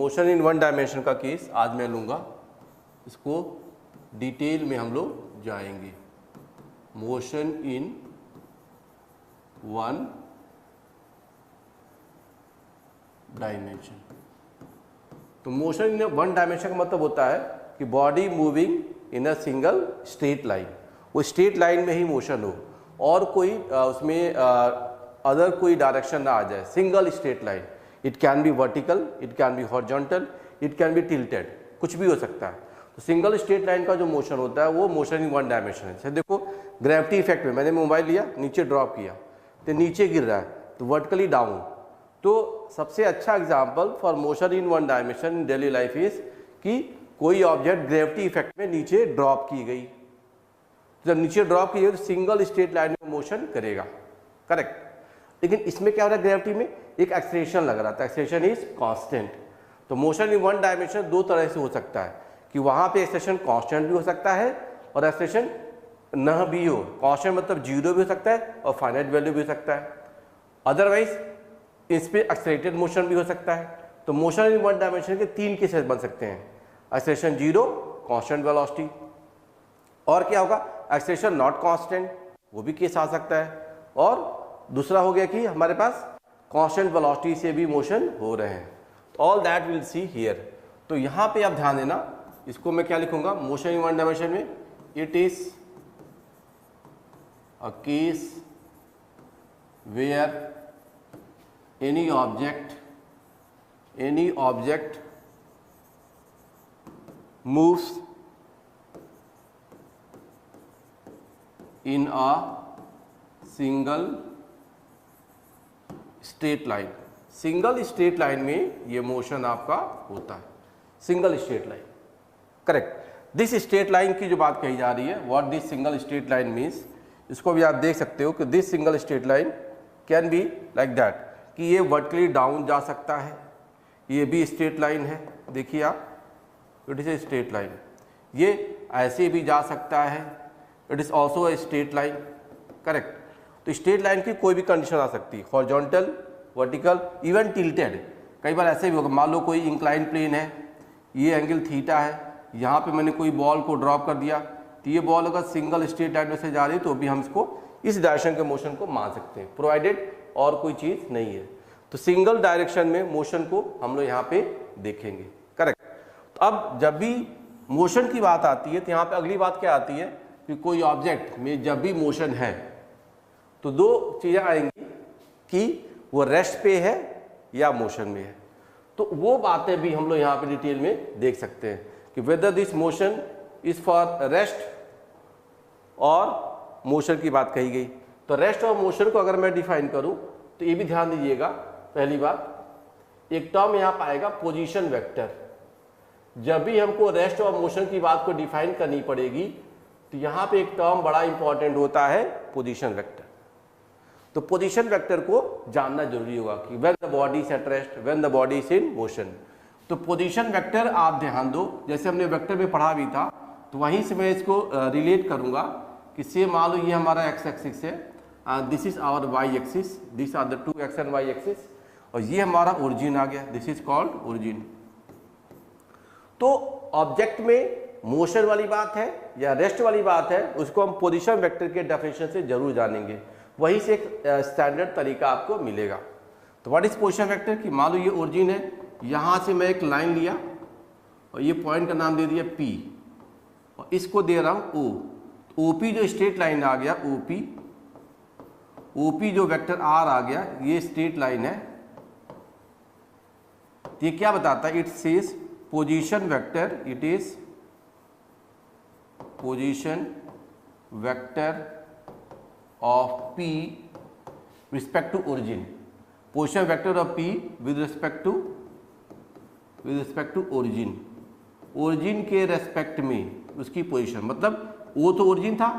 Motion in one dimension का case आज मैं लूँगा, इसको डिटेल में हम लोग जाएंगे। Motion in one dimension. तो मोशन इन वन डायमेंशन का मतलब होता है कि body moving in a single straight line, वो स्ट्रेट लाइन में ही मोशन हो और कोई उसमें अदर कोई डायरेक्शन ना आ जाए, single straight line. It can B vertical, it can B horizontal, it can B tilted, कुछ भी हो सकता है। तो सिंगल स्ट्रेट लाइन का जो मोशन होता है वो मोशन इन वन डायमेंशन है। जैसे देखो ग्रेविटी इफेक्ट में मैंने मोबाइल लिया, नीचे ड्रॉप किया तो नीचे गिर रहा है, तो वर्टिकली डाउन। तो सबसे अच्छा example for motion in one dimension in daily life is कि कोई ऑब्जेक्ट ग्रेविटी इफेक्ट में नीचे ड्रॉप की गई, जब नीचे ड्रॉप की गई तो सिंगल स्ट्रेट लाइन में मोशन करेगा, करेक्ट। लेकिन इसमें क्या हो रहा है, ग्रेविटी में एक एक्सेलरेशन लग रहा था, एक्सेलरेशन इज कांस्टेंट। तो मोशन इन वन डायमेंशन दो तरह से हो सकता है कि वहाँ पे एक्सेलरेशन कांस्टेंट भी हो सकता है और एक्सेलरेशन न भी हो। कांस्टेंट मतलब जीरो भी हो सकता है और फाइनाइट वैल्यू भी हो सकता है, अदरवाइज इस पर एक्सेलरेटेड मोशन भी हो सकता है। तो मोशन इन वन डायमेंशन के तीन केसेस बन सकते हैं, एक्सेलरेशन जीरो, कांस्टेंट वेलोसिटी, और क्या होगा एक्सेलरेशन नॉट कांस्टेंट, वो भी केस आ सकता है। और दूसरा हो गया कि हमारे पास कांस्टेंट वेलोसिटी से भी मोशन हो रहे हैं। All that will see here. तो यहाँ पे आप ध्यान देना, इसको मैं क्या लिखूंगा मोशन इन वन डायमेंशन में, it is a case where any object moves in a single straight line। Single straight line में ये मोशन आपका होता है, single straight line, correct. This straight line की जो बात कही जा रही है, what this single straight line means, इसको भी आप देख सकते हो कि this single straight line can be like that, कि ये वर्टिकली डाउन जा सकता है, ये भी स्ट्रेट लाइन है, देखिए आप, it is a straight line. ये ऐसे भी जा सकता है, it is also a straight line, correct. तो स्ट्रेट लाइन की कोई भी कंडीशन आ सकती है, हॉरिजॉन्टल, वर्टिकल, इवन टिल्टेड। कई बार ऐसे भी होगा, मान लो कोई इंक्लाइन प्लेन है, ये एंगल थीटा है, यहाँ पे मैंने कोई बॉल को ड्रॉप कर दिया, तो ये बॉल अगर सिंगल स्ट्रेट लाइन में से जा रही है तो भी हम इसको इस डायरेक्शन के मोशन को मान सकते हैं, प्रोवाइडेड और कोई चीज़ नहीं है। तो सिंगल डायरेक्शन में मोशन को हम लोग यहाँ पे देखेंगे, करेक्ट। तो अब जब भी मोशन की बात आती है तो यहाँ पे अगली बात क्या आती है कि कोई ऑब्जेक्ट में जब भी मोशन है तो दो चीज़ें आएंगी कि वो रेस्ट पे है या मोशन में है। तो वो बातें भी हम लोग यहाँ पे डिटेल में देख सकते हैं कि whether this motion is for rest और मोशन की बात कही गई। तो रेस्ट और मोशन को अगर मैं डिफाइन करूं तो ये भी ध्यान दीजिएगा, पहली बात एक टर्म यहाँ पर आएगा पोजीशन वेक्टर। जब भी हमको रेस्ट और मोशन की बात को डिफाइन करनी पड़ेगी तो यहाँ पे एक टर्म बड़ा इंपॉर्टेंट होता है, पोजीशन वेक्टर। तो पोजीशन वेक्टर को जानना जरूरी होगा कि when the body is at rest, when the body is in motion. तो पोजीशन वेक्टर आप ध्यान दो, जैसे हमने वेक्टर में पढ़ा भी था, तो वहीं से मैं इसको रिलेट करूंगा कि से मान लो ये हमारा एक्स एक्सिस है, this is our Y axis, this are the two X and Y axis, और ये हमारा ओरिजिन आ गया, दिस इज कॉल्ड ओरिजिन। तो ऑब्जेक्ट में मोशन वाली बात है या रेस्ट वाली बात है, उसको हम पोजीशन वेक्टर के डेफिनेशन से जरूर जानेंगे, वहीं से एक स्टैंडर्ड तरीका आपको मिलेगा। तो व्हाट इज पोजीशन वेक्टर कि मान लो ये ओरिजिन है, यहाँ से मैं एक लाइन लिया और ये पॉइंट का नाम दे दिया P और इसको दे रहा हूँ O। OP जो स्ट्रेट लाइन आ गया, OP जो वेक्टर R आ गया, ये स्ट्रेट लाइन है। ये क्या बताता है, it says position vector, it is position vector of P respect to origin. Position vector of P with respect to origin, origin के रेस्पेक्ट में उसकी पोजीशन, मतलब वो तो ओरिजिन था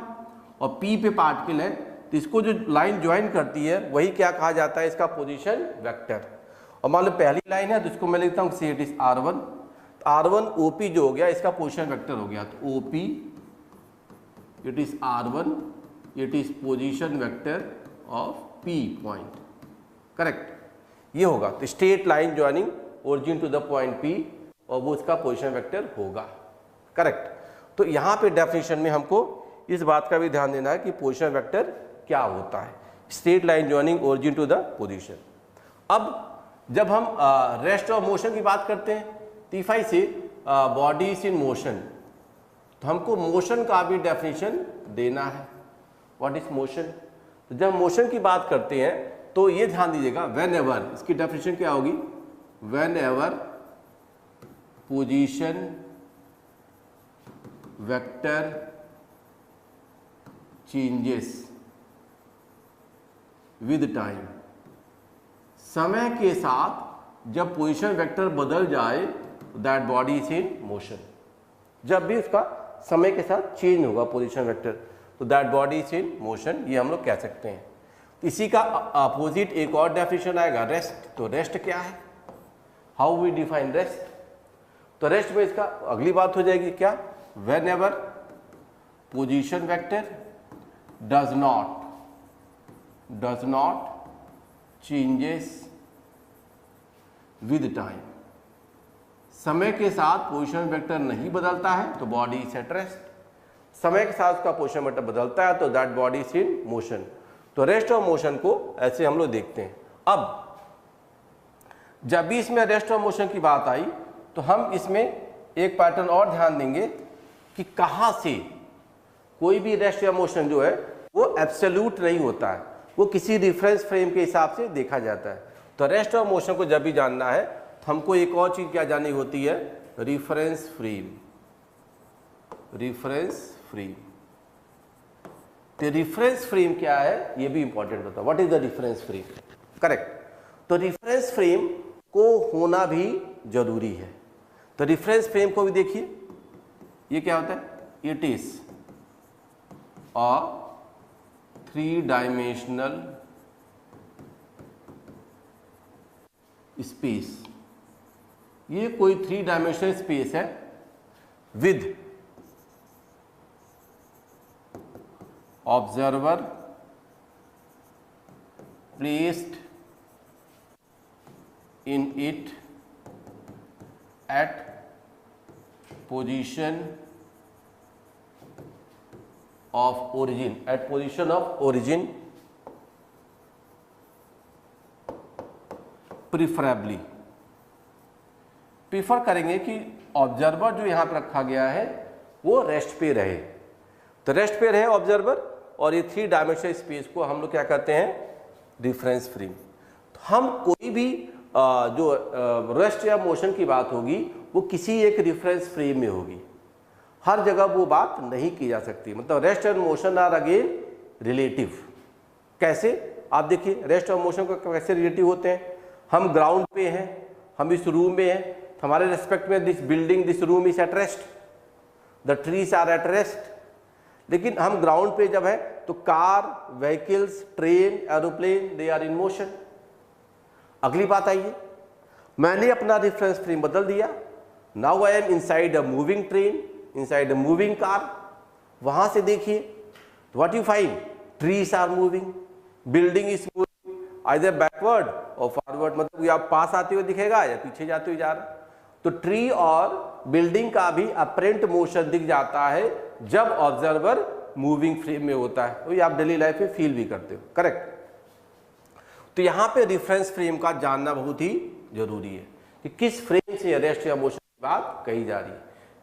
और P पे पार्टिकल है, तो इसको जो लाइन ज्वाइन करती है वही क्या कहा जाता है, इसका पोजीशन वेक्टर। और मान लो पहली लाइन है तो इसको मैं लिखता हूँ से it is R1, R1 OP जो हो गया इसका पोजीशन वेक्टर हो गया, तो OP it is R1, it is position vector of P point, correct. ये होगा तो straight line joining origin to the point P, और वो उसका पोजीशन वेक्टर होगा। करेक्ट। तो यहाँ पे डेफिनेशन में हमको इस बात का भी ध्यान देना है कि पोजीशन वेक्टर क्या होता है, straight line joining origin to the position. अब जब हम रेस्ट ऑफ मोशन की बात करते हैं, तो इफ आई से बॉडी इज इन मोशन, तो हमको मोशन का भी डेफिनेशन देना है। What is motion? तो जब मोशन की बात करते हैं तो ये ध्यान दीजिएगा, वेन एवर, इसकी डेफिनेशन क्या होगी, when ever position vector changes with time, समय के साथ जब पोजीशन वेक्टर बदल जाए, that body is in motion. जब भी उसका समय के साथ चेंज होगा पोजीशन वेक्टर, तो that body is in motion, ये हम लोग कह सकते हैं। इसी का अपोजिट एक और डेफिनेशन आएगा, रेस्ट। तो रेस्ट क्या है, हाउ वी डिफाइन रेस्ट? तो रेस्ट में इसका अगली बात हो जाएगी क्या, when ever position vector does not changes with time, समय के साथ पोजीशन वेक्टर नहीं बदलता है तो बॉडी इज एट रेस्ट। समय के साथ उसका पोजीशन वेक्टर बदलता है तो that body is in motion. तो रेस्ट ऑफ मोशन को ऐसे हम लोग देखते हैं। अब जब भी इसमें रेस्ट ऑफ मोशन की बात आई तो हम इसमें एक पैटर्न और ध्यान देंगे कि कहाँ से कोई भी रेस्ट ऑफ मोशन जो है वो एब्सोल्यूट नहीं होता है, वो किसी रिफरेंस फ्रेम के हिसाब से देखा जाता है। तो रेस्ट ऑफ मोशन को जब भी जानना है तो हमको एक और चीज क्या जाननी होती है, रिफरेंस फ्रेम। रिफरेंस फ्रेम, तो रिफरेंस फ्रेम क्या है ये भी इंपॉर्टेंट होता है। What is the reference frame? Correct. तो रिफरेंस फ्रेम को होना भी जरूरी है। तो रिफरेंस फ्रेम को भी देखिए, ये क्या होता है, it is a 3 dimensional space. ये कोई 3 डायमेंशनल स्पेस है with observer placed in it at position of origin, at position of origin preferably. Prefer करेंगे कि ऑब्जर्वर जो यहां पर रखा गया है वो रेस्ट पे रहे। तो रेस्ट पे रहे ऑब्जर्वर, और ये 3 डायमेंशनल स्पेस को हम लोग क्या कहते हैं, रिफरेंस फ्रेम। तो हम कोई भी जो रेस्ट या मोशन की बात होगी वो किसी एक रिफरेंस फ्रेम में होगी, हर जगह वो बात नहीं की जा सकती। मतलब rest and motion are again relative. कैसे, आप देखिए रेस्ट और मोशन को कैसे रिलेटिव होते हैं। हम ग्राउंड पे हैं, हम इस रूम में हैं, हमारे रेस्पेक्ट में this building, this room is at rest, the trees are at rest. लेकिन हम ग्राउंड पे जब है तो car, vehicles, train, aeroplane, they are in motion. अगली बात आइए, मैंने अपना रेफरेंस फ्रेम बदल दिया, now I am inside a moving train, inside a moving car. वहां से देखिए what you find, trees are moving, building is moving, either backward और फॉरवर्ड, मतलब या पास आते हुए दिखेगा या पीछे जाते हुए जा रहा। तो ट्री और बिल्डिंग का भी अपरेंट मोशन दिख जाता है जब ऑब्जर्वर मूविंग फ्रेम में होता है। तो ये आप डेली लाइफ में फील भी करते हो। करेक्ट। तो यहां पे रेफरेंस फ्रेम का जानना बहुत ही जरूरी है कि किस फ्रेम से रेस्ट या मोशन की बात कही जा रही है।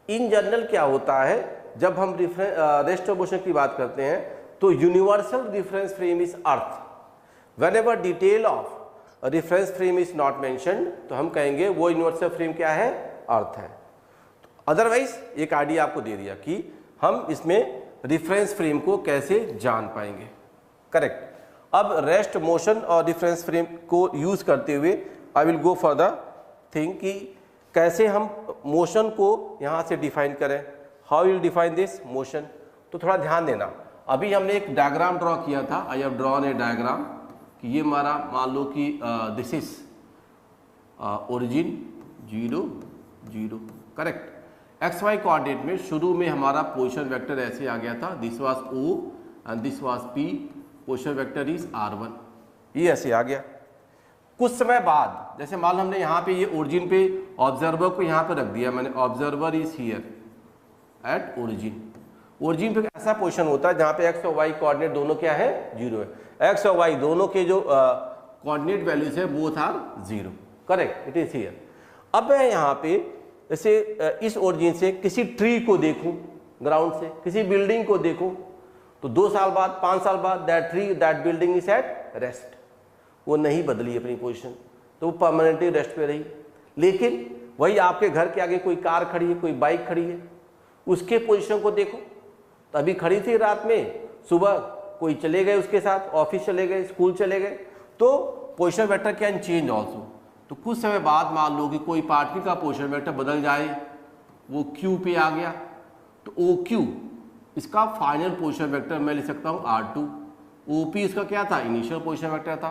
इन जनरल क्या होता है, जब हम रेस्ट और मोशन की बात करते हैं तो universal reference frame is earth. Whenever detail of reference frame is not mentioned, तो हम कहेंगे वो यूनिवर्सल फ्रेम क्या है, अर्थ है। अदरवाइज एक आइडिया आपको दे दिया कि हम इसमें रेफरेंस फ्रेम को कैसे जान पाएंगे। करेक्ट। अब रेस्ट, मोशन और रेफरेंस फ्रेम को यूज करते हुए I will go for the thing कि कैसे हम मोशन को यहां से डिफाइन करें। How will define this motion? तो थोड़ा ध्यान देना, अभी हमने एक डायग्राम ड्रॉ किया था। I have drawn a diagram कि ये हमारा मान लो कि this is origin 0 0। Correct. X Y coordinate में शुरू में हमारा पोजीशन वेक्टर ऐसे आ गया था, this was O and this was P, position vector is R1, ये ऐसे आ गया। कुछ समय बाद, जैसे मान लो हमने यहाँ पे ये ओरिजिन पे ऑब्जर्वर को यहाँ पे रख दिया मैंने, observer is here at origin. Origin पे ऐसा पोजीशन होता है जहाँ पे एक्स और वाई कोऑर्डिनेट दोनों क्या है, 0 है। एक्स और वाई दोनों के जो कोऑर्डिनेट वैल्यूज है both are 0, correct, it is here. अब मैं यहाँ पे जैसे इस ओरिजिन से किसी ट्री को देखूं, ग्राउंड से किसी बिल्डिंग को देखूं, तो 2 साल बाद 5 साल बाद that tree that building is at rest, वो नहीं बदली अपनी पोजीशन, तो वो परमानेंटली रेस्ट पे रही। लेकिन वही आपके घर के आगे कोई कार खड़ी है, कोई बाइक खड़ी है, उसके पोजीशन को देखो, तो अभी खड़ी थी रात में, सुबह कोई चले गए उसके साथ, ऑफिस चले गए, स्कूल चले गए, तो position vector can change also. तो कुछ समय बाद मान लो कि कोई पार्टिकल का पोजीशन वेक्टर बदल जाए, वो क्यू पे आ गया, तो ओ क्यू इसका फाइनल पोजीशन वेक्टर मैं लिख सकता हूँ R2। OP इसका क्या था, इनिशियल पोजीशन वेक्टर था,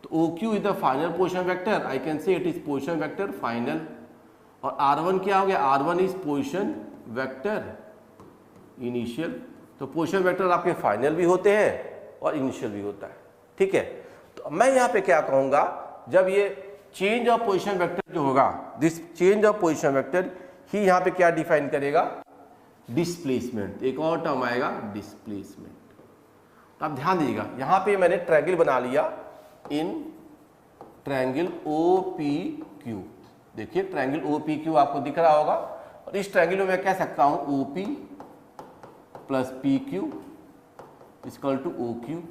तो OQ is the final position vector, I can say it is position vector final. और R1 क्या हो गया, R1 is position vector initial. तो पोजीशन वेक्टर आपके फाइनल भी होते हैं और इनिशियल भी होता है, ठीक है। तो मैं यहाँ पे क्या कहूँगा, जब ये चेंज ऑफ पोजीशन वेक्टर जो होगा, this change of position vector ही यहाँ पे क्या डिफाइन करेगा, डिस्प्लेसमेंट। एक और टर्म आएगा डिस्प्लेसमेंट। तो आप ध्यान दीजिएगा, यहाँ पे मैंने ट्रायंगल बना लिया इन ट्रायंगल OPQ। देखिए ट्रायंगल OPQ आपको दिख रहा होगा, और इस ट्रायंगल में मैं कह सकता हूँ OP plus PQ equal to OQ।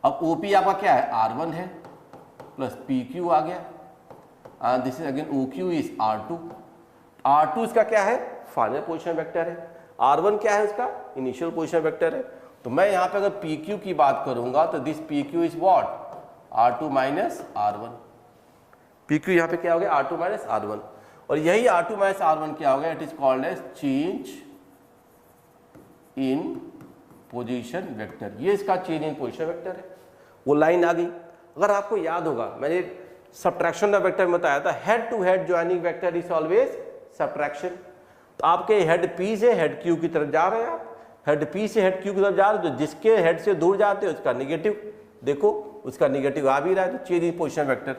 अब OP आपका क्या है, R1 है, प्लस PQ आ गया, this is again OQ is R2। R2 इसका क्या है, फाइनल पोजीशन वेक्टर है, R1 क्या है इसका, इनिशियल पोजीशन वेक्टर है। तो मैं यहाँ पे अगर PQ की बात करूंगा तो this PQ is what, R2 minus R1। PQ यहाँ पे क्या हो गया, R2 माइनस R1, और यही R2 माइनस R1 क्या हो गया, it is called as change in position vector. ये इसका चेंज इन पोजीशन वेक्टर है, वो लाइन आ गई। अगर आपको याद होगा, मैंने सब्ट्रैक्शन ऑफ वेक्टर में बताया था, head to head joining vector is always subtraction. तो आपके हेड P से हेड Q की तरफ जा रहे हैं, आप हेड P से हेड Q की तरफ जा रहे हैं, तो जिसके हेड से दूर जाते हैं उसका निगेटिव, देखो उसका निगेटिव आ भी रहा है, तो चेंज इन पोजीशन वेक्टर।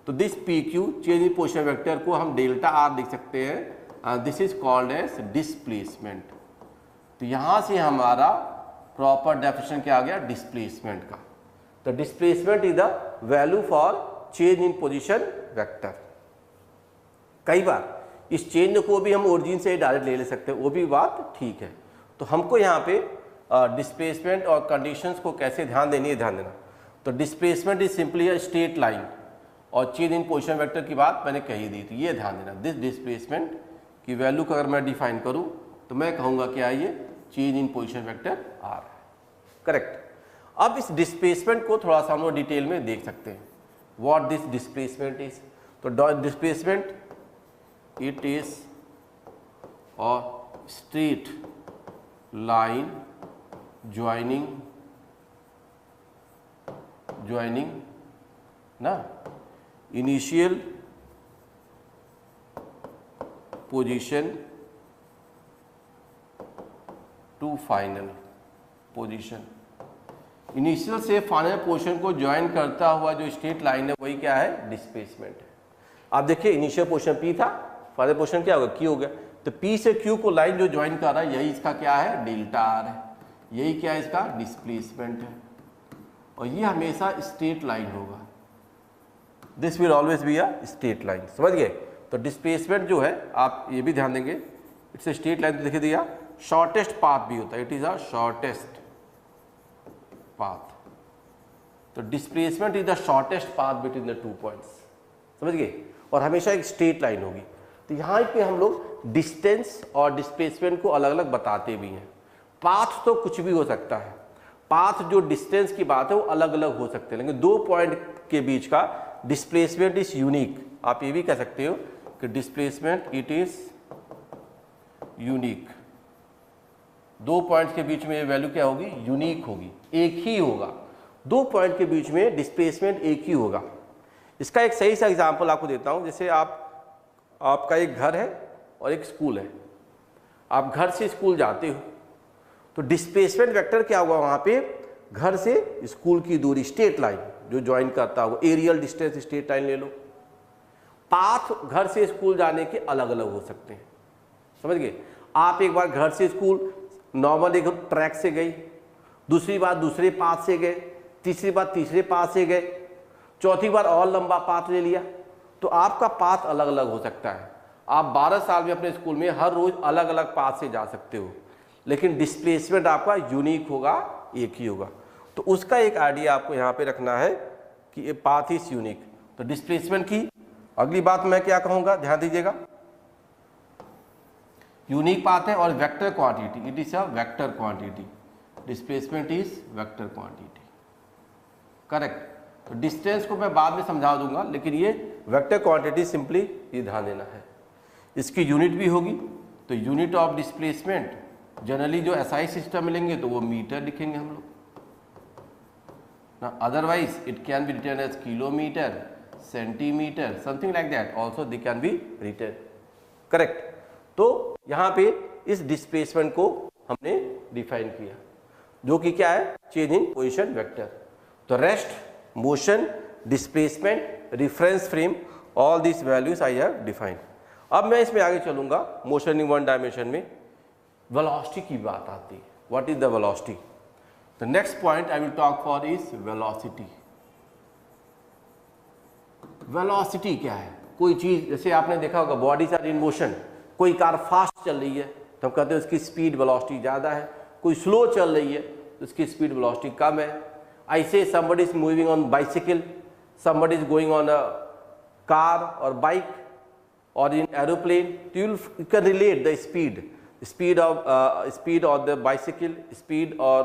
तो this PQ change in position vector को हम डेल्टा R लिख सकते हैं, this is called as displacement. तो यहां से हमारा प्रॉपर डेफिनेशन क्या आ गया, डिस्प्लेसमेंट का। तो displacement is the value for change in position vector. कई बार इस चेंज को भी हम ओरिजिन से डायरेक्ट ले सकते हैं, वो भी बात ठीक है। तो हमको यहाँ पे डिस्प्लेसमेंट और कंडीशंस को कैसे ध्यान देनी है, ध्यान देना। तो displacement is simply a straight line, और चेंज इन पोजीशन वेक्टर की बात मैंने कही दी थी, ये ध्यान देना। दिस डिस्प्लेसमेंट की वैल्यू को अगर मैं डिफाइन करूँ तो मैं कहूँगा क्या है, ये change in position vector R, correct. अब इस डिस्प्लेसमेंट को थोड़ा सा हम लोग डिटेल में देख सकते हैं, व्हाट दिस डिस्प्लेसमेंट इज। तो displacement it is a straight line joining ना initial position to final position. Initial से फाइनल पोजीशन को ज्वाइन करता हुआ जो स्ट्रेट लाइन है वही क्या है, डिस्प्लेसमेंट है। आप देखिए इनिशियल पोजीशन P था, फाइनल पोजीशन क्या होगा, Q हो गया। तो P से Q को लाइन जो ज्वाइन कर रहा है यही इसका क्या है, डेल्टा R है, यही क्या है इसका डिस्प्लेसमेंट है, और ये हमेशा स्ट्रेट लाइन होगा। This will always be a straight line, समझ गए। तो डिस्प्लेसमेंट जो है आप ये भी ध्यान देंगे, इट्स ए स्ट्रेट लाइन। तो देखिए दिया शॉर्टेस्ट पाथ भी होता है, it is a shortest path. तो displacement is the shortest path between the 2 points, समझ गए, और हमेशा एक स्ट्रेट लाइन होगी। तो यहाँ पे हम लोग डिस्टेंस और डिस्प्लेसमेंट को अलग अलग बताते भी हैं। पाथ तो कुछ भी हो सकता है, पाथ जो डिस्टेंस की बात है वो अलग अलग हो सकते हैं, लेकिन 2 पॉइंट के बीच का डिस्प्लेसमेंट इज यूनिक। आप ये भी कह सकते हो कि displacement it is unique. 2 points के बीच में ये वैल्यू क्या होगी, यूनिक होगी, एक ही होगा। 2 पॉइंट के बीच में डिस्प्लेसमेंट एक ही होगा। इसका एक सही सा एग्जांपल आपको देता हूं। जैसे आपका एक घर है और एक स्कूल है, आप घर से स्कूल जाते हो, तो डिस्प्लेसमेंट वेक्टर क्या होगा वहां पे, घर से स्कूल की दूरी, स्ट्रेट लाइन जो ज्वाइन करता है वो एरियल डिस्टेंस स्ट्रेट लाइन ले लो। पाथ घर से स्कूल जाने के अलग अलग हो सकते हैं, समझ गए। आप एक बार घर से स्कूल नॉर्मल एक ट्रैक से गई, दूसरी बार दूसरे पाथ से गए, तीसरी बार तीसरे पाथ से गए, चौथी बार और लंबा पाथ ले लिया, तो आपका पाथ अलग अलग हो सकता है। आप 12 साल में अपने स्कूल में हर रोज अलग अलग पाथ से जा सकते हो, लेकिन डिस्प्लेसमेंट आपका यूनिक होगा, एक ही होगा। तो उसका एक आइडिया आपको यहाँ पे रखना है कि ये पाथ इज यूनिक। तो डिस्प्लेसमेंट की अगली बात मैं क्या कहूँगा, ध्यान दीजिएगा, यूनिक पाथ है और vector quantity, it is a vector quantity, displacement is vector quantity, correct. तो डिस्टेंस को मैं बाद में समझा दूंगा, लेकिन ये वेक्टर क्वांटिटी सिंपली ये ध्यान देना है। इसकी यूनिट भी होगी, तो यूनिट ऑफ डिस्प्लेसमेंट जनरली जो एसआई सिस्टम मिलेंगे तो वो मीटर लिखेंगे हम लोग ना, otherwise it can be written as kilometre, centimetre, something like that also they can be written, correct. तो यहाँ पे इस डिस्प्लेसमेंट को हमने डिफाइन किया, जो कि क्या है, चेंज इन पोजिशन वेक्टर। तो rest, motion, displacement, reference frame, all this values I have defined. अब मैं इसमें आगे चलूंगा, मोशन इन वन डायमेंशन में वेलोसिटी की बात आती है। What is the velocity? The next point I will talk for is velocity. Velocity क्या है? कोई चीज, जैसे आपने देखा होगा बॉडीज आर इन मोशन, कोई कार फास्ट चल रही है तो हम कहते हैं उसकी स्पीड वेलोसिटी ज़्यादा है, कोई स्लो चल रही है तो उसकी स्पीड वेलोसिटी कम है। ऐसे somebody is moving on bicycle, somebody is going on a car or bike or in aeroplane, you can relate the speed of the bicycle, speed or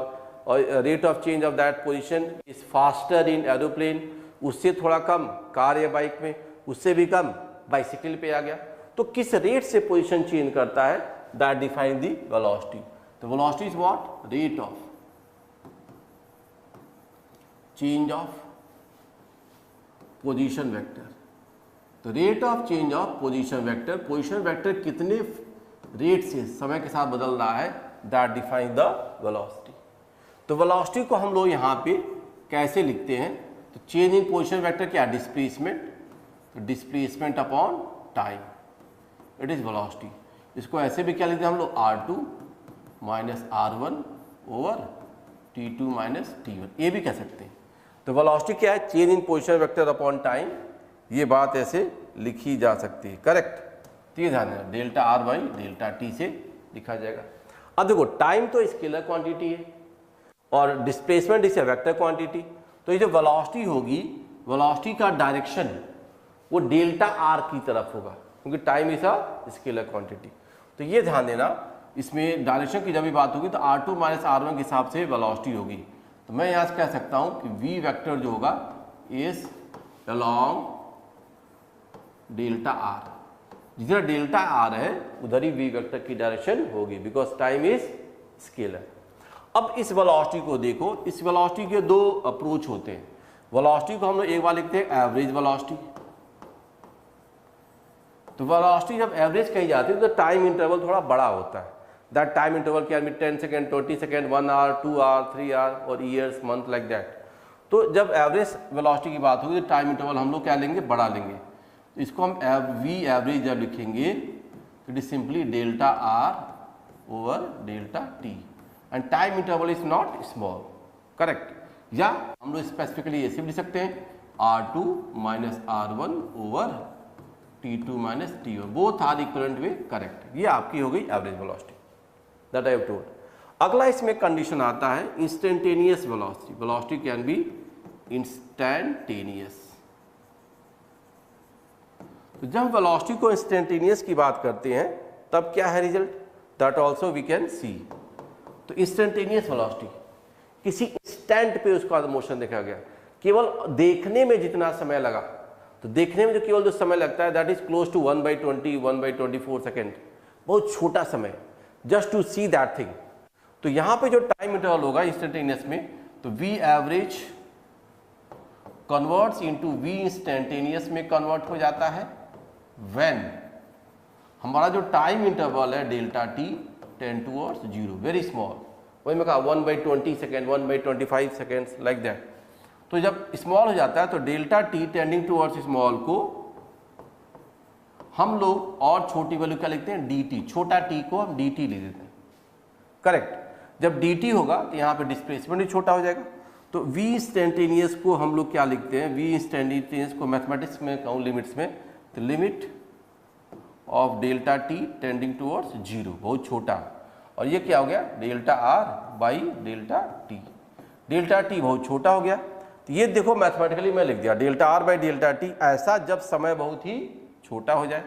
rate of change of that position is faster in aeroplane, उससे थोड़ा कम car या bike में, उससे भी कम bicycle पे आ गया। तो किस रेट से पोजीशन चेंज करता है, दैट डिफाइन दी वेलोसिटी। तो velocity is what? Rate of change of position vector. तो rate of change of position vector कितने रेट से समय के साथ बदल रहा है, दैट डिफाइन द वेलोसिटी। तो वेलोसिटी को हम लोग यहाँ पे कैसे लिखते हैं? तो चेंज इन पोजीशन वेक्टर क्या? डिस्प्लेसमेंट, तो displacement upon time, it is velocity. इसको ऐसे भी क्या लिखते हैं हम लोग? R2 minus R1 over T2 minus T1, ये भी कह सकते हैं। तो वेलोसिटी क्या है? Change in position vector upon time, ये बात ऐसे लिखी जा सकती है, करेक्ट। तो ये ध्यान है, delta R by delta T से लिखा जाएगा। अब देखो, टाइम तो स्केलर क्वांटिटी है और displacement is a vector quantity. तो ये जो वेलोसिटी होगी, वेलोसिटी का डायरेक्शन वो डेल्टा R की तरफ होगा, क्योंकि time is a scalar quantity. तो ये ध्यान देना, इसमें डायरेक्शन की जब भी बात होगी तो R2 माइनस R1 के हिसाब से वेलोसिटी होगी। तो मैं यहाँ से कह सकता हूँ कि V वेक्टर जो होगा इज अलोंग डेल्टा R। जिधर डेल्टा R है उधर ही V वेक्टर की डायरेक्शन होगी, बिकॉज टाइम इज स्केलर। अब इस वेलोसिटी को देखो, इस वेलोसिटी के दो अप्रोच होते हैं। वेलोसिटी को हम लोग एक बार लिखते हैं एवरेज वेलोसिटी। तो वेलोसिटी जब एवरेज कही जाती है तो टाइम इंटरवल थोड़ा बड़ा होता है। That time interval can be 10 second, 20 second, 1 hour, 2 hour, 3 hour और ईयर्स, मंथ, लाइक दैट। तो जब एवरेज वेलोसिटी की बात होगी तो टाइम इंटरवल हम लोग क्या लेंगे? बड़ा लेंगे। तो इसको हम V एवरेज जब लिखेंगे तो it is simply delta R over delta T and time interval is not small, correct. या हम लोग स्पेसिफिकली ऐसे भी लिख सकते हैं R2 minus R1 over T2 minus T1, both are equivalent way, correct. ये आपकी हो गई average velocity, that I have told. अगला इसमें कंडीशन आता है instantaneous velocity. Velocity can be instantaneous. तो जब वेलोसिटी को इंस्टेंटेनियस की बात करते हैं तब क्या है result, that also we can see. तो इंस्टेंटेनियस वेलोसिटी, किसी इंस्टेंट पे उसका मोशन देखा गया, केवल देखने में जितना समय लगा, तो देखने में जो केवल जो समय लगता है that is close to 1/20, 1/24 second, बहुत छोटा समय, just to see that thing. तो यहाँ पे जो टाइम इंटरवल होगा इंस्टेंटेनियस में, तो V average converts into V instantaneous में कन्वर्ट हो जाता है व्हेन हमारा जो टाइम इंटरवल है delta T tend towards 0, very small. वही मैं कहा 1/20 सेकेंड, 1/25 सेकेंड्स, लाइक दैट। तो जब स्मॉल हो जाता है तो delta T tending towards small को हम लोग और छोटी वैल्यू क्या लिखते हैं, डी टी, छोटा टी को हम डी टी लिख देते हैं, करेक्ट। जब डी टी होगा तो यहाँ पे डिस्प्लेसमेंट भी छोटा हो जाएगा। तो v इंस्टेंटेनियस को हम लोग क्या लिखते हैं, v इंस्टेंटेनियस को मैथमेटिक्स में कहूँ लिमिट्स में, तो limit of delta T tending towards zero, बहुत छोटा, और ये क्या हो गया, delta R by delta T. Delta T बहुत छोटा हो गया, तो ये देखो मैथमेटिकली मैं लिख दिया delta R by delta T, ऐसा जब समय बहुत ही छोटा हो जाए।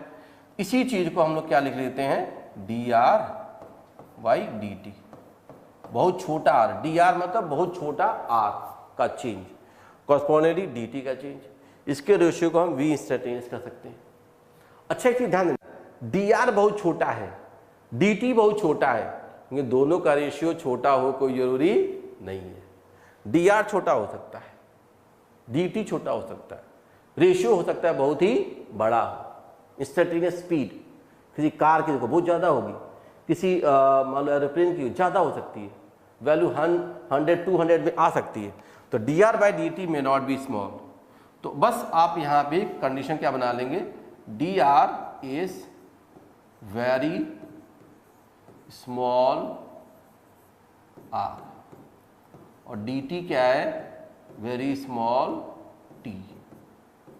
इसी चीज को हम लोग क्या लिख लेते हैं, D R by D T, बहुत छोटा आर, डी आर मतलब बहुत छोटा आर का चेंज, कॉरस्पॉन्डिंगली डी टी का चेंज। इसके रेशियो को हम वी इंस्टेंटेनियस कर सकते हैं। अच्छा एक चीज ध्यान देना, डी आर बहुत छोटा है, डी टी बहुत छोटा है, क्योंकि दोनों का रेशियो छोटा हो कोई जरूरी नहीं है। डी आर छोटा हो सकता है, डी टी छोटा हो सकता है, रेशियो हो सकता है बहुत ही बड़ा हो। इंस्टेंटेनियस स्पीड किसी कार की देखो बहुत ज़्यादा होगी, किसी मान लो एरोप्लेन की ज़्यादा हो सकती है, वैल्यू 100 200 में आ सकती है। तो D R by D T may not be small. तो बस आप यहाँ पे कंडीशन क्या बना लेंगे, D R is very small R, और डी टी क्या है, वेरी स्मॉल टी।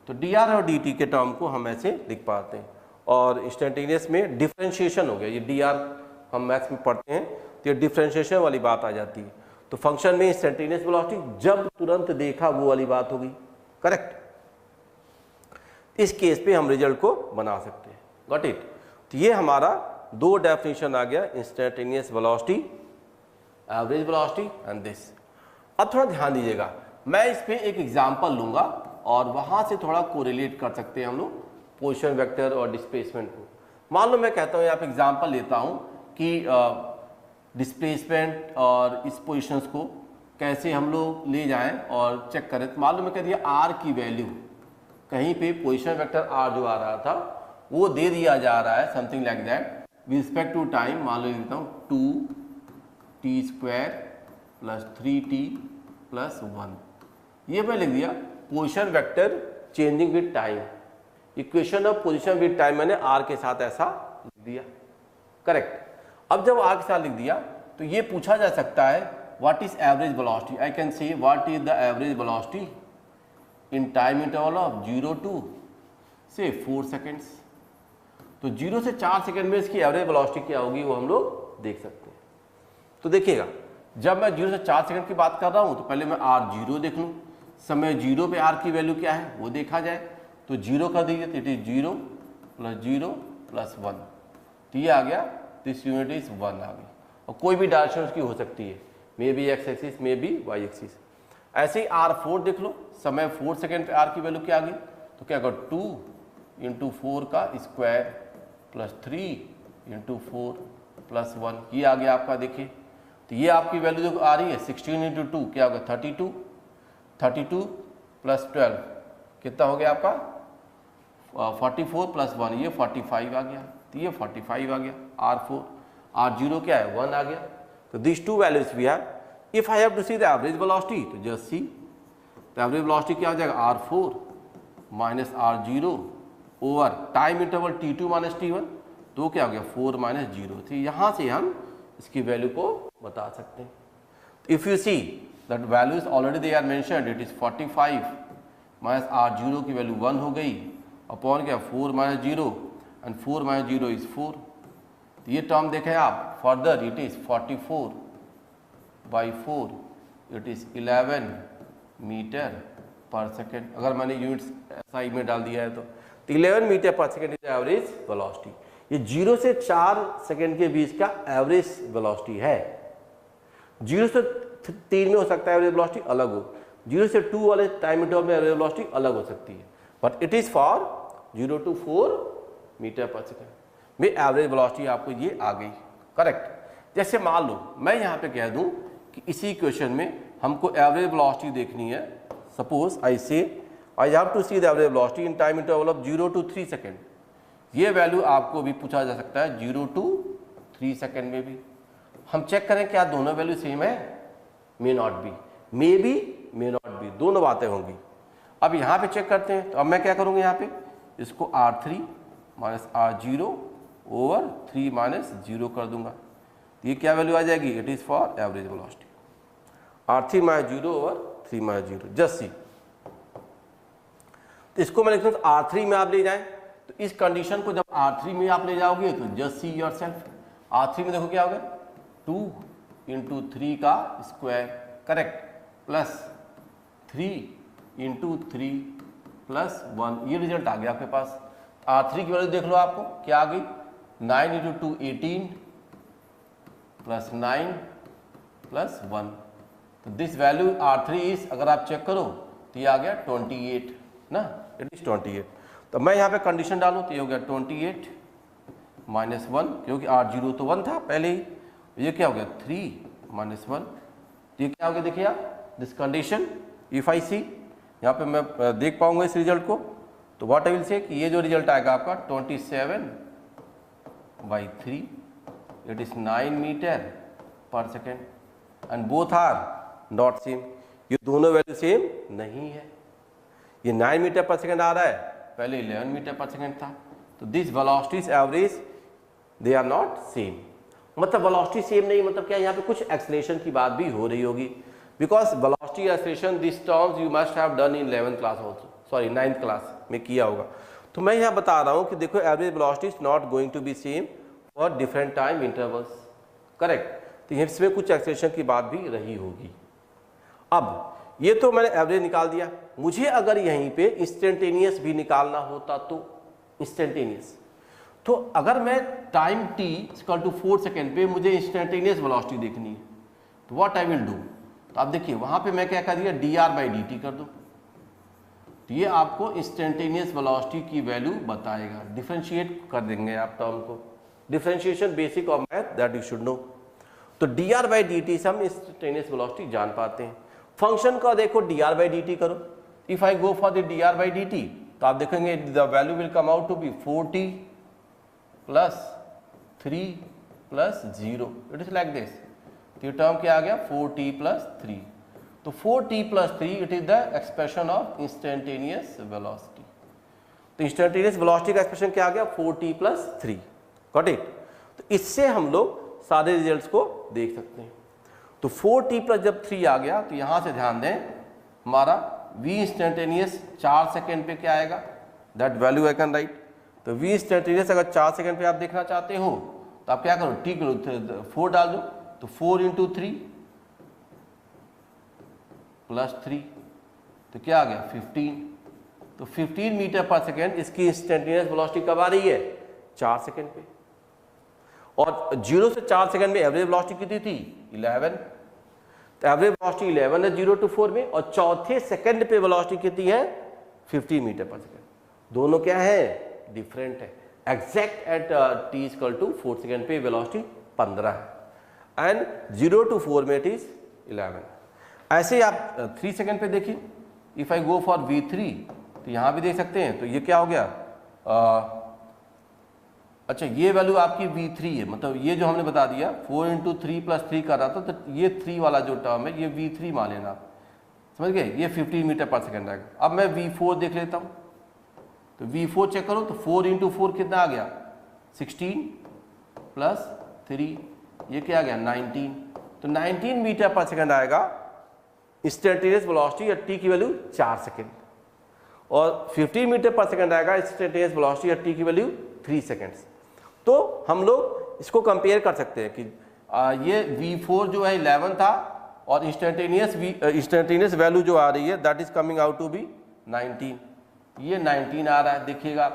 तो डी आर और डी टी के टर्म को हम ऐसे लिख पाते हैं। और इंस्टेंटेनियस में डिफरेंशिएशन हो गया, ये डी आर हम मैथ्स में पढ़ते हैं तो ये डिफरेंशिएशन वाली बात आ जाती है। तो फंक्शन में इंस्टेंटेनियस वेलोसिटी जब तुरंत देखा वो वाली बात होगी, करेक्ट। इस केस पे हम रिजल्ट को बना सकते हैं, गॉट इट। तो ये हमारा दो डेफिनेशन आ गया, instantaneous velocity, average velocity and this. अब थोड़ा ध्यान दीजिएगा, मैं इस पे एक एग्जांपल लूंगा और वहां से थोड़ा कोरिलेट कर सकते हैं हम लोग पोजीशन वेक्टर और डिस्प्लेसमेंट को। मान लो मैं कहता हूँ, यहाँ पे एग्जांपल लेता हूँ कि डिस्प्लेसमेंट और इस पोजीशंस को कैसे हम लोग ले जाएं और चेक करें। तो मान लो मैं कह दिया आर की वैल्यू, कहीं पे पोजीशन वेक्टर आर जो आ रहा था वो दे दिया जा रहा है something like that with respect to time. मान लो लिखता हूँ 2t square plus 3t plus 1, ये मैं लिख दिया position vector changing with time, equation of position with time मैंने आर के साथ ऐसा लिख दिया, करेक्ट। अब जब आर के साथ लिख दिया तो ये पूछा जा सकता है what is average velocity, I can say what is the average velocity in time interval of 0 to से 4 सेकेंड्स। तो 0 से 4 सेकेंड में इसकी एवरेज वेलोसिटी क्या होगी वो हम लोग देख सकते हैं। तो देखिएगा, जब मैं 0 से 4 सेकंड की बात कर रहा हूं तो पहले मैं r0 देख लूं, समय 0 पे r की वैल्यू क्या है वो देखा जाए। तो 0 कर दीजिए, तो इट इज 0 प्लस 1, तो ये आ गया, दिस यूनिट इज 1 आ गई। और कोई भी डायरेक्शन उसकी हो सकती है, maybe X axis maybe Y axis. ऐसे ही r4 देख लो, समय 4 सेकेंड पे r की वैल्यू क्या आ गई, तो क्या होगा 2 × 4 का स्क्वायर प्लस 3 × 4 प्लस 1, ये आ गया आपका। देखिए तो ये आपकी वैल्यू जो आ रही है 16 × 2 क्या होगा 32 प्लस 12 कितना हो गया आपका 44 प्लस 1, ये 45 आ गया, तो ये 45 आ गया। r4 r0 क्या है 1 आ गया। तो this two values we have. If I have to see the average velocity, तो just see the average velocity क्या हो जाएगा r4 minus r0 over time interval t2 minus t1, तो क्या हो गया 4 माइनस 0। तो यहाँ से हम इसकी वैल्यू को बता सकते हैं। If you see that values already they are mentioned, it is 45 minus r0 की वैल्यू 1 हो गई अपॉन क्या 4 माइनस 0 एंड 4 माइनस 0 इज 4। तो ये टर्म देखें आप further, it is 44/4, it is 11 metre per second. अगर मैंने यूनिट्स SI में डाल दिया है तो 11 metre per second is average velocity. ये 0 से 4 सेकेंड के बीच का एवरेज वेलोसिटी है। 0 से 3 में हो सकता है एवरेज वेलोसिटी अलग हो, 0 से 2 वाले टाइम इंटरवल में एवरेज वेलोसिटी अलग हो सकती है, but it is for 0 to 4 metre per second में एवरेज वेलोसिटी आपको ये आ गई, करेक्ट। जैसे मान लो मैं यहाँ पे कह दूँ कि इसी क्वेश्चन में हमको एवरेज वेलोसिटी देखनी है। Suppose I say I have to see the average velocity in time interval of 0 to 3 second. ये वैल्यू आपको भी पूछा जा सकता है 0 to 3 सेकेंड में भी। हम चेक करें क्या दोनों वैल्यू सेम है, मे not B, may be may not B, दोनों बातें होंगी। अब यहाँ पे चेक करते हैं, तो अब मैं क्या करूँगा यहाँ पे इसको R3 minus R0 over 3 minus 0 कर दूंगा। ये क्या वैल्यू आ जाएगी, it is for average velocity, R3 minus 0 over 3 minus 0, just see. तो इसको मैं लिखता हूँ R3 में आप ले जाएं, तो इस कंडीशन को जब R3 में आप ले जाओगे तो just see your self, R3 में देखो क्या होगा 2 इंटू 3 का square, correct, plus 3 into 3 plus 1, ये रिजल्ट आ गया आपके पास। R3 की वैल्यू देख लो, आपको क्या आ गई 9 इंटू 2 18 प्लस 9 प्लस 1, तो दिस वैल्यू R3 इज, अगर आप चेक करो तो ये आ गया 28 ना, इट इज 28। तो मैं यहाँ पे कंडीशन डालूँ तो ये हो गया 28 माइनस 1, क्योंकि R0 तो 1 था पहले ही, ये क्या हो गया 3 माइनस 1, ये क्या हो गया देखिए आप, दिस कंडीशन इफ आई सी, यहाँ पे मैं देख पाऊंगा इस रिजल्ट को, तो व्हाट आई विल से कि ये जो रिजल्ट आएगा आपका 27/3, it is 9 metre per second, and both are not same, ये दोनों वैल्यू सेम नहीं है। ये 9 मीटर पर सेकेंड आ रहा है, पहले 11 मीटर पर सेकेंड था, तो this velocities average they are not same. मतलब वेलोसिटी सेम नहीं, मतलब क्या यहाँ पे कुछ एक्सेलरेशन की बात भी हो रही होगी, because velocity acceleration this terms you must have done in 11th class also, sorry 9th class में किया होगा। तो मैं यहाँ बता रहा हूँ कि देखो average velocity is not going to be same for different time intervals, correct, तो इसमें कुछ एक्सेलरेशन की बात भी रही होगी। अब ये तो मैंने एवरेज निकाल दिया, मुझे अगर यहीं पे इंस्टेंटेनियस भी निकालना होता तो इंस्टेंटेनियस, तो अगर मैं time t equal to 4 second पे मुझे इंस्टेंटेनियस वेलोसिटी देखनी है, तो व्हाट आई विल डू, तो आप देखिए वहां पे मैं क्या कर दिया dr/dt कर दूं, तो ये आपको इंस्टेंटेनियस वेलोसिटी की वैल्यू बताएगा, डिफरेंशिएट कर देंगे आप टर्म को, differentiation basic of math that you should know. तो dr/dt से हम इंस्टेंटेनियस वेलोसिटी जान पाते हैं। फंक्शन का देखो dr/dt करो, if I go for the dr/dt, तो आप देखेंगे the value will come out to be 40 plus 3 plus 0, it is like this, तो ये टर्म क्या आ गया 4t प्लस 3, तो 4t plus 3 it is the expression of instantaneous velocity. तो instantaneous velocity का एक्सप्रेशन क्या आ गया 4t प्लस 3, गॉट इट। तो इससे हम लोग सारे रिजल्ट्स को देख सकते हैं। तो 4t प्लस जब 3 आ गया, तो यहां से ध्यान दें हमारा v इंस्टेंटेनियस 4 सेकेंड पे क्या आएगा, that value I can right. तो v इंस्टेंटेनियस अगर 4 सेकेंड पे आप देखना चाहते हो तो आप क्या करो, t करो 4 डाल दो, तो 4 इंटू 3 प्लस 3, तो क्या आ गया 15, तो 15 मीटर पर सेकेंड इसकी इंस्टेंटेनियस वेलोसिटी कब आ रही है 4 सेकेंड पे, और 0 से 4 सेकेंड में एवरेज वेलोसिटी कितनी थी 11, तो एवरेज वेलोसिटी 11 है 0 to 4 में, और चौथे सेकंड पे वेलोसिटी कितनी है 15 मीटर पर सेकंड, दोनों क्या है डिफरेंट है। Exact at t equal to 4 second पे वेलोसिटी 15 है एंड 0 to 4 में इट इज 11। ऐसे ही आप 3 सेकंड पे देखिए, if I go for v3, तो यहाँ भी देख सकते हैं, तो ये क्या हो गया अच्छा ये वैल्यू आपकी v3 है, मतलब ये जो हमने बता दिया 4 इंटू 3 प्लस 3 कर रहा था, तो ये 3 वाला जो टर्म है ये v3 मान लेना आप, समझ गए, ये 15 मीटर पर सेकेंड आएगा। अब मैं v4 देख लेता हूँ, तो v4 चेक करो, तो 4 इंटू 4 कितना आ गया 16 प्लस 3, ये क्या आ गया 19, तो 19 मीटर पर सेकेंड आएगा इंस्टेंटेनियस वेलोसिटी या t की वैल्यू 4 सेकेंड, और 15 मीटर पर सेकेंड आएगा इंस्टेंटेनियस वेलोसिटी या t की वैल्यू 3 सेकेंड्स। तो हम लोग इसको कंपेयर कर सकते हैं कि ये v4 जो है 11 था, और इंस्टेंटेनियस वैल्यू जो आ रही है that is coming out to be 19, ये 19 आ रहा है, देखिएगा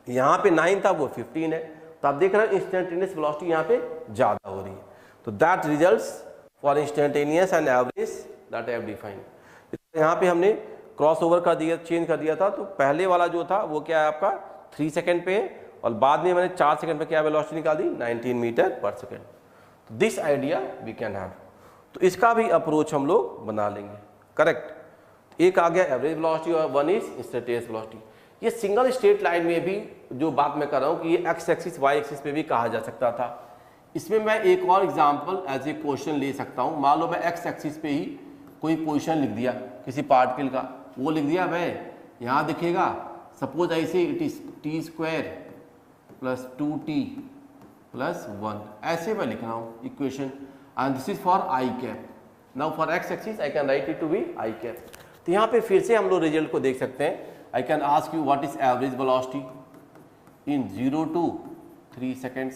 यहाँ पे 9 था वो 15 है, तो आप देख रहे हैं इंस्टेंटेनियस वेलोसिटी यहाँ पे ज़्यादा हो रही है। तो that results for instantaneous and average that I have defined. यहाँ पे हमने क्रॉस ओवर कर दिया, चेंज कर दिया था, तो पहले वाला जो था वो क्या है आपका 3 सेकेंड पे, और बाद में मैंने 4 सेकेंड पे क्या वेलोसिटी निकाल दी 19 मीटर पर सेकेंड। तो this idea we can have, तो इसका भी अप्रोच हम लोग बना लेंगे, करेक्ट। एक आ गया एवरेज वेलोसिटी और वन इज इंस्टेंटेनियस वेलोसिटी। ये सिंगल स्ट्रेट लाइन में भी जो बात मैं कर रहा हूँ कि ये एक्स एक्सिस वाई एक्सिस पे भी कहा जा सकता था। इसमें मैं एक और एग्जांपल एज ए क्वेश्चन ले सकता हूँ। मान लो मैं एक्स एक्सिस पे ही कोई पोजीशन लिख दिया किसी पार्टिकल का, वो लिख दिया मैं, यहाँ दिखेगा सपोज ऐसे it is T square plus 2t plus 1, ऐसे मैं लिख रहा हूँ equation, and this is for I cap. Now for X axis I can write it to be I cap. तो यहाँ पे फिर से हम लोग रिजल्ट को देख सकते हैं। I can ask you what is average velocity in 0 to 3 seconds,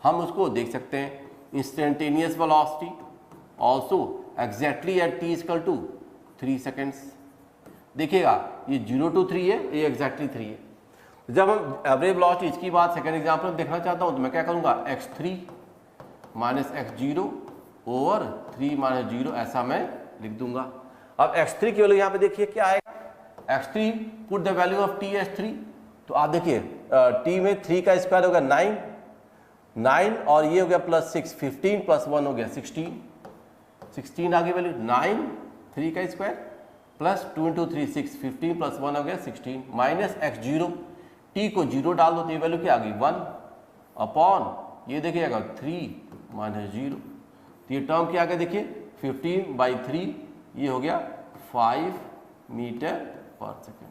हम उसको देख सकते हैं। Instantaneous velocity also exactly at t equal to 3 seconds. देखिएगा ये 0 to 3 है, ये एग्जैक्टली 3 है। जब हम एवरेज वेलोसिटी इसकी बात सेकेंड एग्जाम्पल में देखना चाहता हूँ तो मैं क्या करूँगा, x3 minus x0 over 3 minus 0 ऐसा मैं लिख दूंगा। अब x3 की वैल्यू यहाँ पे देखिए क्या आएगा, x3 put the value of t as 3, तो आप देखिए t में 3 का स्क्वायर होगा 9 और ये हो गया प्लस 6, 15 प्लस 1 हो गया 16 आगे वैल्यू 9, 3 का स्क्वायर प्लस 2 इंटू 3 6, 15 प्लस 1 हो गया 16 माइनस x0, t को 0 डाल दो तो ये वैल्यू क्या आ गई 1 अपॉन ये देखिएगा 3 माइनस 0, तो ये टर्म क्या आ गया देखिए 15/3, ये हो गया 5 मीटर पर सेकेंड।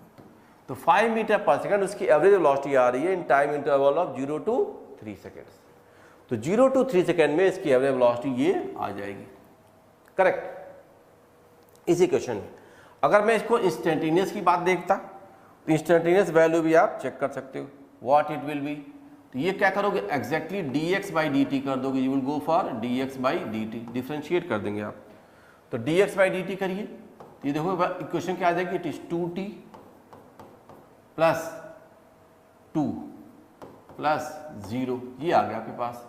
तो 5 मीटर पर सेकेंड उसकी एवरेज वेलोसिटी आ रही है इन time interval of 0 to 3 seconds. तो 0 to 3 सेकेंड में इसकी एवरेज वेलोसिटी ये आ जाएगी, करेक्ट। इसी क्वेश्चन में अगर मैं इसको इंस्टेंटेनियस की बात देखता तो इंस्टेंटेनियस वैल्यू भी आप चेक कर सकते हो, व्हाट इट विल बी। तो ये क्या करोगे, एग्जैक्टली dx/dt कर दोगे, you will go for dx/dt, differentiate कर देंगे आप। तो dx/dt करिए, तो ये देखो इक्वेशन क्या आ जाएगी, it is 2t plus 2 plus 0, ये आ गया आपके पास।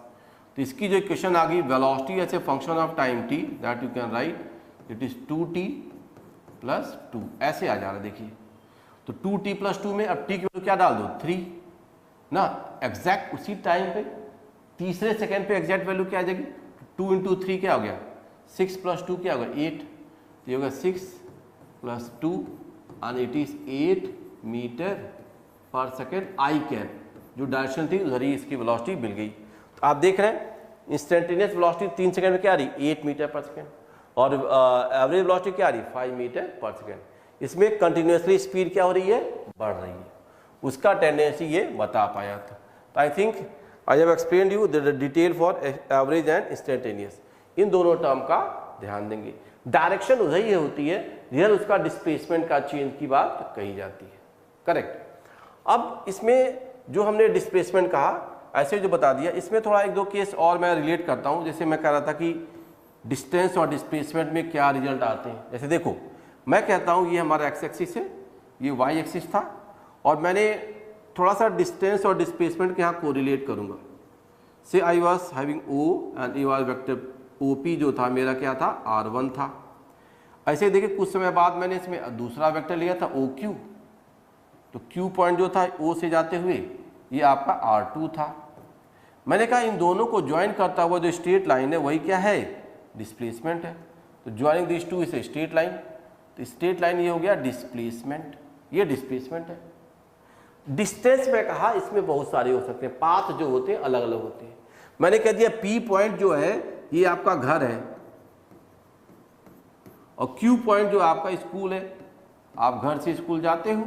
तो इसकी जो इक्वेशन आ गई velocity as a function of time t, that you can write it is 2t plus 2, ऐसे आ जा रहा है देखिए। तो 2t प्लस 2 में अब t की वैल्यू क्या डाल दो 3 ना, एग्जैक्ट उसी टाइम पे तीसरे सेकेंड पे एग्जैक्ट वैल्यू क्या आ जाएगी, 2 इंटू 3 क्या हो गया 6 प्लस 2 क्या होगा 8, तो ये होगा 6 plus 2 and it is 8 metre per second I cap. जो डायरेक्शन थी उधर ही इसकी वेलोसिटी मिल गई। तो आप देख रहे हैं इंस्टेंटेनियस वेलोसिटी 3 सेकेंड में क्या आ रही 8 मीटर पर सेकेंड, और एवरेज वेलोसिटी क्या आ रही 5 मीटर पर सेकेंड। इसमें कंटिन्यूसली स्पीड क्या हो रही है, बढ़ रही है, उसका टेंडेंसी ये बता पाया था। तो I think I have explained you the detail for average and instantaneous, इन दोनों टर्म का ध्यान देंगे। डायरेक्शन उधर ही होती है जिधर उसका डिस्प्लेसमेंट का चेंज की बात कही जाती है, करेक्ट। अब इसमें जो हमने डिस्प्लेसमेंट कहा ऐसे जो बता दिया, इसमें थोड़ा 1-2 केस और मैं रिलेट करता हूँ। जैसे मैं कह रहा था कि डिस्टेंस और डिस्प्लेसमेंट में क्या रिजल्ट आते हैं। जैसे देखो मैं कहता हूँ ये हमारा एक्स एक्सिस है, ये वाई एक्सिस था, और मैंने थोड़ा सा डिस्टेंस और डिस्प्लेसमेंट के यहाँ कोरिलेट करूँगा। Say I was having O and E was vector OP जो था मेरा क्या था R1 था। ऐसे देखिए कुछ समय बाद मैंने इसमें दूसरा वेक्टर लिया था OQ, तो Q पॉइंट जो था O से जाते हुए ये आपका R2 था। मैंने कहा इन दोनों को ज्वाइन करता हुआ जो स्ट्रेट लाइन है वही क्या है, डिस्प्लेसमेंट है। तो joining this two is a straight line, तो स्ट्रेट लाइन ये हो गया डिस्प्लेसमेंट, ये डिस्प्लेसमेंट है। डिस्टेंस में कहा इसमें बहुत सारे हो सकते हैं, पाथ जो होते हैं अलग अलग होते हैं। मैंने कह दिया P पॉइंट जो है ये आपका घर है, और Q पॉइंट जो आपका स्कूल है। आप घर से स्कूल जाते हो,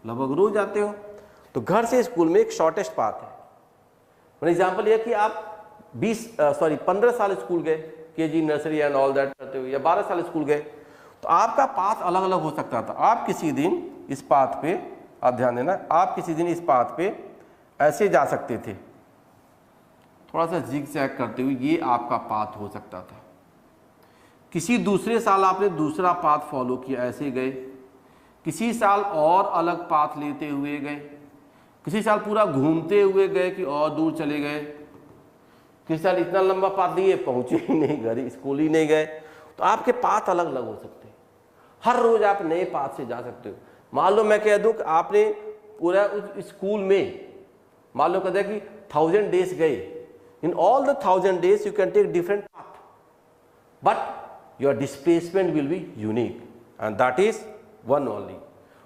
लगभग रोज जाते हो, तो घर से स्कूल में एक शॉर्टेस्ट पाथ है। मैंने एग्जाम्पल यह कि आप 15 साल स्कूल गए, KG nursery and all that करते हुए, या 12 साल स्कूल गए, तो आपका पाथ अलग अलग हो सकता था। आप किसी दिन इस पाथ पे, आप ध्यान देना, आप किसी दिन इस पाथ पे ऐसे जा सकते थे, थोड़ा सा जिग-जैग करते हुए, ये आपका पाथ हो सकता था। किसी दूसरे साल आपने दूसरा पाथ फॉलो किया, ऐसे गए। किसी साल और अलग पाथ लेते हुए गए, किसी साल पूरा घूमते हुए गए कि और दूर चले गए, किसी साल इतना लंबा पाथ लिए पहुंचे ही नहीं, घर स्कूल ही नहीं गए। तो आपके पाथ अलग अलग हो सकते हैं। हर रोज आप नए पाथ से जा सकते हो। मान लो मैं कह दूं कि आपने पूरा उस स्कूल में मान लो कहते हैं कि 1000 डेज गए, in all the 1000 days you can take different path, but your displacement will be unique and that is one only.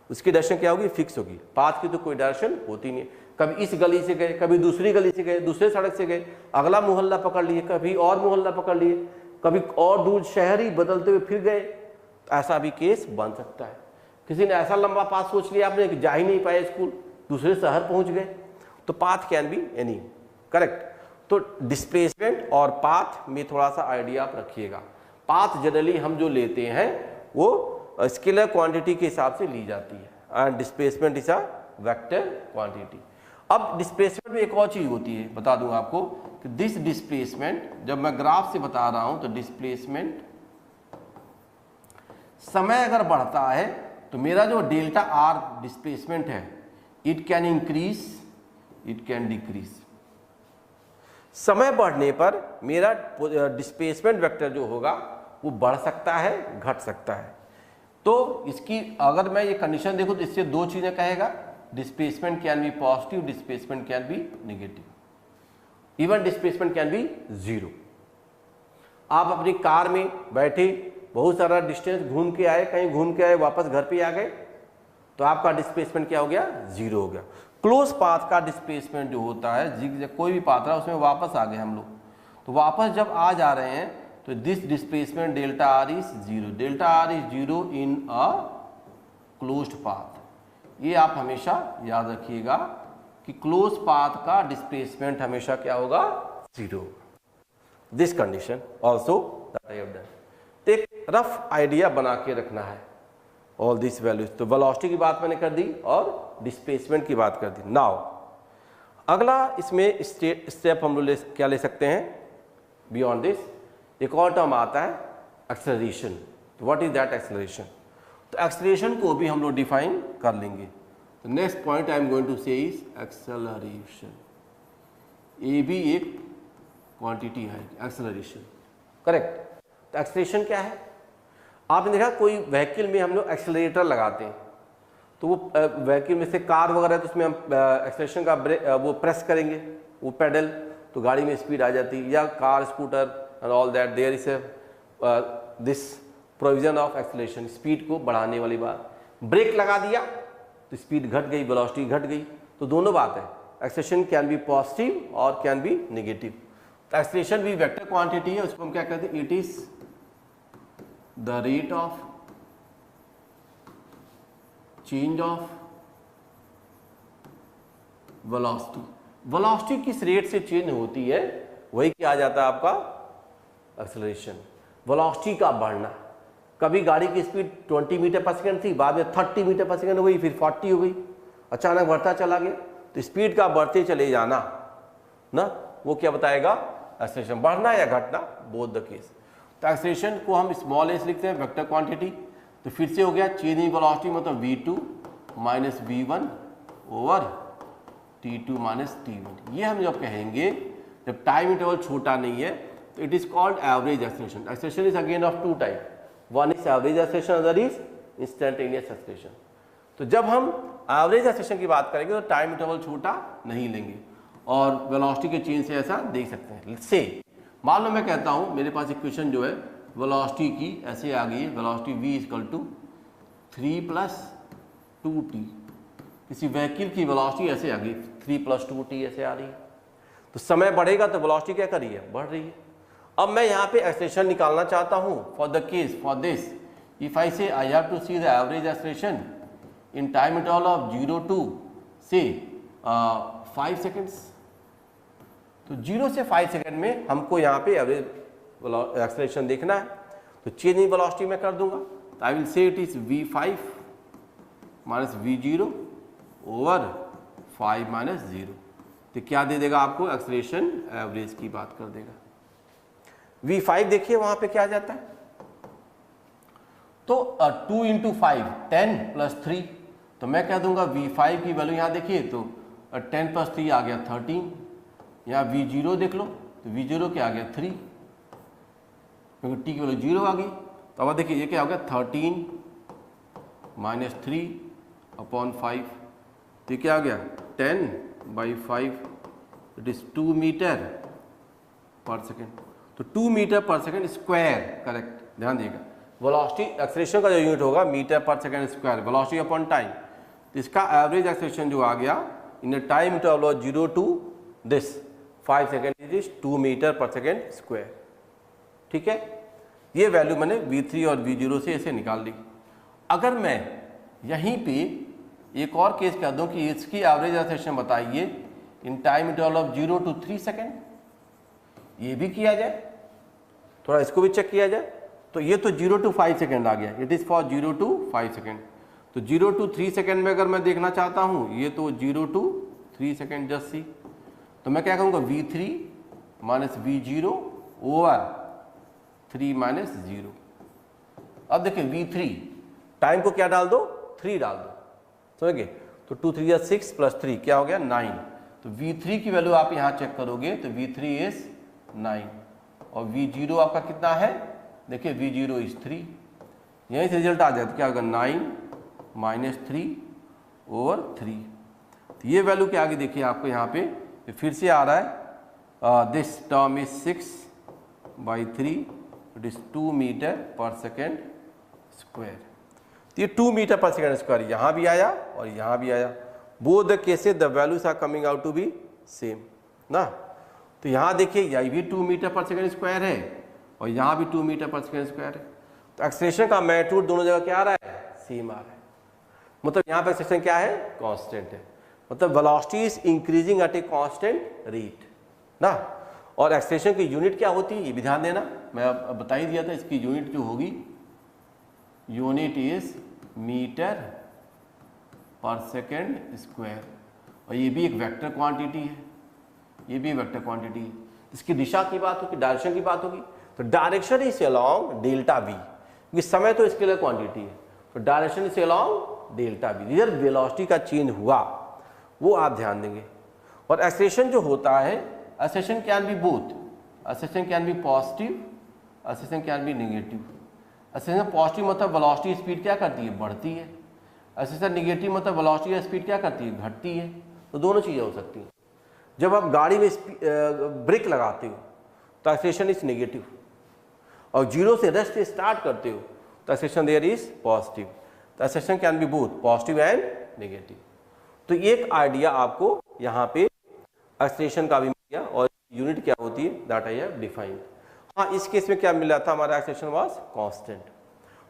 उसकी डायरेक्शन क्या होगी, फिक्स होगी। पाथ की तो कोई डायरेक्शन होती नहीं है। कभी इस गली से गए, कभी दूसरी गली से गए, दूसरे सड़क से गए, अगला मोहल्ला पकड़ लिए, कभी और मोहल्ला पकड़ लिए, कभी और दूर शहर ही बदलते हुए फिर गए, तो ऐसा भी केस बन सकता है। किसी ने ऐसा लंबा पाथ सोच लिया आपने कि जा ही नहीं पाए स्कूल, दूसरे शहर पहुंच गए, तो path can be any, correct. तो डिस्प्लेसमेंट और पाथ में थोड़ा सा आइडिया आप रखिएगा। पाथ जनरली हम जो लेते हैं वो स्केलर क्वांटिटी के हिसाब से ली जाती है and displacement is a vector quantity. अब डिस्प्लेसमेंट में एक और चीज होती है, बता दूं आपको कि दिस डिस्प्लेसमेंट, जब मैं ग्राफ से बता रहा हूं तो डिस्प्लेसमेंट समय अगर बढ़ता है तो मेरा जो डेल्टा आर डिस्प्लेसमेंट है it can increase, it can decrease. समय बढ़ने पर मेरा डिस्प्लेसमेंट वेक्टर जो होगा वो बढ़ सकता है, घट सकता है। तो इसकी अगर मैं ये कंडीशन देखूं तो इससे दो चीजें कहेगा, displacement can be positive, displacement can be negative, even displacement can be zero. आप अपनी कार में बैठे बहुत सारा डिस्टेंस घूम के आए, कहीं घूम के आए, वापस घर पे आ गए, तो आपका डिस्प्लेसमेंट क्या हो गया? जीरो हो गया। क्लोज पाथ का डिस्प्लेसमेंट जो होता है, कोई भी पाथ रहा उसमें वापस आ गए हम लोग, तो वापस जब आ जा रहे हैं तो this displacement delta R is zero, delta R is zero in a closed path. ये आप हमेशा याद रखिएगा कि क्लोज पाथ का डिस्प्लेसमेंट हमेशा क्या होगा? Zero. This condition also that I have done. तो एक रफ आइडिया बना के रखना है ऑल दिस वैल्यूज। तो वेलोसिटी की बात मैंने कर दी और डिस्प्लेसमेंट की बात कर दी। नाउ अगला इसमें स्टेप हम लोग क्या ले सकते हैं बियॉन्ड दिस? एक और टर्म आता है acceleration. What is that acceleration? तो एक्सेलरेशन को भी हम लोग डिफाइन कर लेंगे। तो next point I am going to say is acceleration. ये भी एक क्वांटिटी है एक्सेलरेशन, करेक्ट। तो एक्सेलरेशन क्या है? आपने देखा कोई व्हीकल में हम लोग एक्सेलरेटर लगाते हैं, तो वो व्हीकल में से कार वगैरह है तो उसमें हम एक्सेलरेशन का वो प्रेस करेंगे, वो पेडल, तो गाड़ी में स्पीड आ जाती है। या car, scooter and all that, there is this provision of acceleration, speed को बढ़ाने वाली बात। ब्रेक लगा दिया तो स्पीड घट गई, वेलोसिटी घट गई। तो दोनों बात है, एक्सेलरेशन कैन बी पॉजिटिव और कैन बी नेगेटिव। तो एक्सेलरेशन भी वेक्टर क्वांटिटी है, उसको हम क्या कहते हैं? It is the rate of change of velocity. Velocity किस रेट से चेंज होती है वही क्या आ जाता है आपका? एक्सेलरेशन। वेलोसिटी का बढ़ना, कभी गाड़ी की स्पीड 20 मीटर पर सेकंड थी, बाद में 30 मीटर पर सेकंड हो गई, फिर 40 हो गई, अचानक बढ़ता चला गया। तो स्पीड का बढ़ते चले जाना ना, वो क्या बताएगा? एक्सेलरेशन। बढ़ना या घटना, बोथ द केस। तो एक्सेलरेशन को हम स्मॉल एस लिखते हैं, वेक्टर क्वांटिटी। तो फिर से हो गया चेंज इन वेलोसिटी मतलब v2 minus v1 over t2 minus t1। ये हम जब कहेंगे जब टाइम इंटरवल छोटा नहीं है तो it is called average acceleration. Acceleration is again of two type, one is average acceleration, other is instantaneous acceleration. तो जब हम एवरेज एक्सेलरेशन की बात करेंगे तो टाइम इंटरवल छोटा नहीं लेंगे और वेलोसिटी के चेंज से ऐसा देख सकते हैं। से मान लो मैं कहता हूं मेरे पास इक्वेशन जो है वेलोसिटी की ऐसे आ गई है, velocity v equal to 3 + 2t। किसी व्हीकल की वेलोसिटी ऐसे आ गई 3 + 2t ऐसे आ रही है, तो समय बढ़ेगा तो वेलोसिटी क्या कर रही है? बढ़ रही है। अब मैं यहाँ पे एक्सेलरेशन निकालना चाहता हूँ for the case for this if I say I have to see the average acceleration in time interval of 0 to से 5 सेकेंड्स। तो 0 से 5 सेकेंड में हमको यहाँ पे एवरेज एक्सेलरेशन देखना है, तो चेंज इन वेलोसिटी में कर दूंगा। तो I will say it is v5 minus v0 over 5 minus 0। तो क्या दे देगा आपको? एक्सेलरेशन एवरेज की बात कर देगा। v5 देखिए वहां पे क्या जाता है, तो 2 × 5 10 + 3। तो मैं कह दूंगा v5 की वैल्यू यहाँ देखिए तो 10 + 3 आ गया 13। यहाँ v0 देख लो तो v0 क्या आ गया 3, क्योंकि t की वैल्यू 0 आ गई। तो अब देखिए ये क्या हो गया 13 माइनस 3/5। तो क्या आ गया 10/5, it is 2 metre per second. तो 2 metre per second square, correct, ध्यान दिएगा। वेलोसिटी एक्सेलरेशन का जो यूनिट होगा metre per second square, velocity upon time. तो इसका एवरेज एक्सेलरेशन जो आ गया in the time interval of 0 to this 5 second is 2 metre per second square. ठीक है, ये वैल्यू मैंने v3 और v0 से ऐसे निकाल ली। अगर मैं यहीं पे एक और केस कह दूं कि इसकी एवरेज एक्सेलेरेशन बताइए इन time interval of 0 to 3 second, ये भी किया जाए, थोड़ा इसको भी चेक किया जाए। तो ये तो 0 to 5 सेकेंड आ गया, it is for 0 to 5 second. तो 0 to 3 सेकेंड में अगर मैं देखना चाहता हूँ, ये तो 0 to 3 सेकेंड जस्ट सी, तो मैं क्या कहूँगा v3 minus v0 over 3 minus 0। अब देखिए v3 टाइम को क्या डाल दो, 3 डाल दो, समझ गए। तो 2 3 6 प्लस 3 क्या हो गया 9। तो v3 की वैल्यू आप यहाँ चेक करोगे तो v3 इज 9 और v0 आपका कितना है, देखिए v0 इज 3। यहीं से रिजल्ट आ जाए तो क्या होगा 9 माइनस 3 ओवर 3। तो ये वैल्यू क्या आ गई देखिए आपको यहाँ पे फिर से आ रहा है, this term is 6/3, it is 2 metre per second square. तो ये 2 मीटर पर सेकेंड स्क्वायर यहाँ भी आया और यहाँ भी आया। Both the cases the values are coming out to be same ना। तो यहाँ देखिए यही भी 2 मीटर पर सेकेंड स्क्वायर है और यहाँ भी 2 मीटर पर सेकेंड स्क्वायर है। तो एक्सेलरेशन का मैग्नीट्यूड दोनों जगह क्या आ रहा है, सेम आ रहा है। मतलब यहाँ पर एक्सेलरेशन क्या है, कांस्टेंट है। मतलब velocity is increasing at a constant rate ना। और एक्सेलरेशन की यूनिट क्या होती है ये भी ध्यान देना, मैं अब बता ही दिया था। इसकी यूनिट जो होगी, unit is metre per second square, और ये भी एक वेक्टर क्वांटिटी है, ये भी वेक्टर क्वांटिटी है। इसकी दिशा की बात होगी, डायरेक्शन की बात होगी, तो direction is along delta we, क्योंकि समय तो स्केलर क्वांटिटी है, तो direction is along delta we. इधर वेलोसिटी का चेंज हुआ वो आप ध्यान देंगे। और एक्सेलरेशन जो होता है, acceleration can be both, acceleration can be positive, acceleration can be negative. Acceleration positive मतलब वेलोसिटी स्पीड क्या करती है, बढ़ती है। एक्सेलरेशन नेगेटिव मतलब वेलोसिटी या स्पीड क्या करती है, घटती है। तो दोनों चीज़ें हो सकती हैं। जब आप गाड़ी में ब्रेक लगाते हो तो एक्सेलरेशन इज नेगेटिव, और 0 से रेस्ट स्टार्ट करते हो तो एक्सेलरेशन देयर इज पॉजिटिव। तो acceleration can be both positive and negative. तो एक आइडिया आपको यहाँ पे एक्सेलरेशन का भी मिल गया, और यूनिट क्या होती है दैट आई हैव डिफाइंड। हाँ, इस केस में क्या मिला था, हमारा acceleration was constant.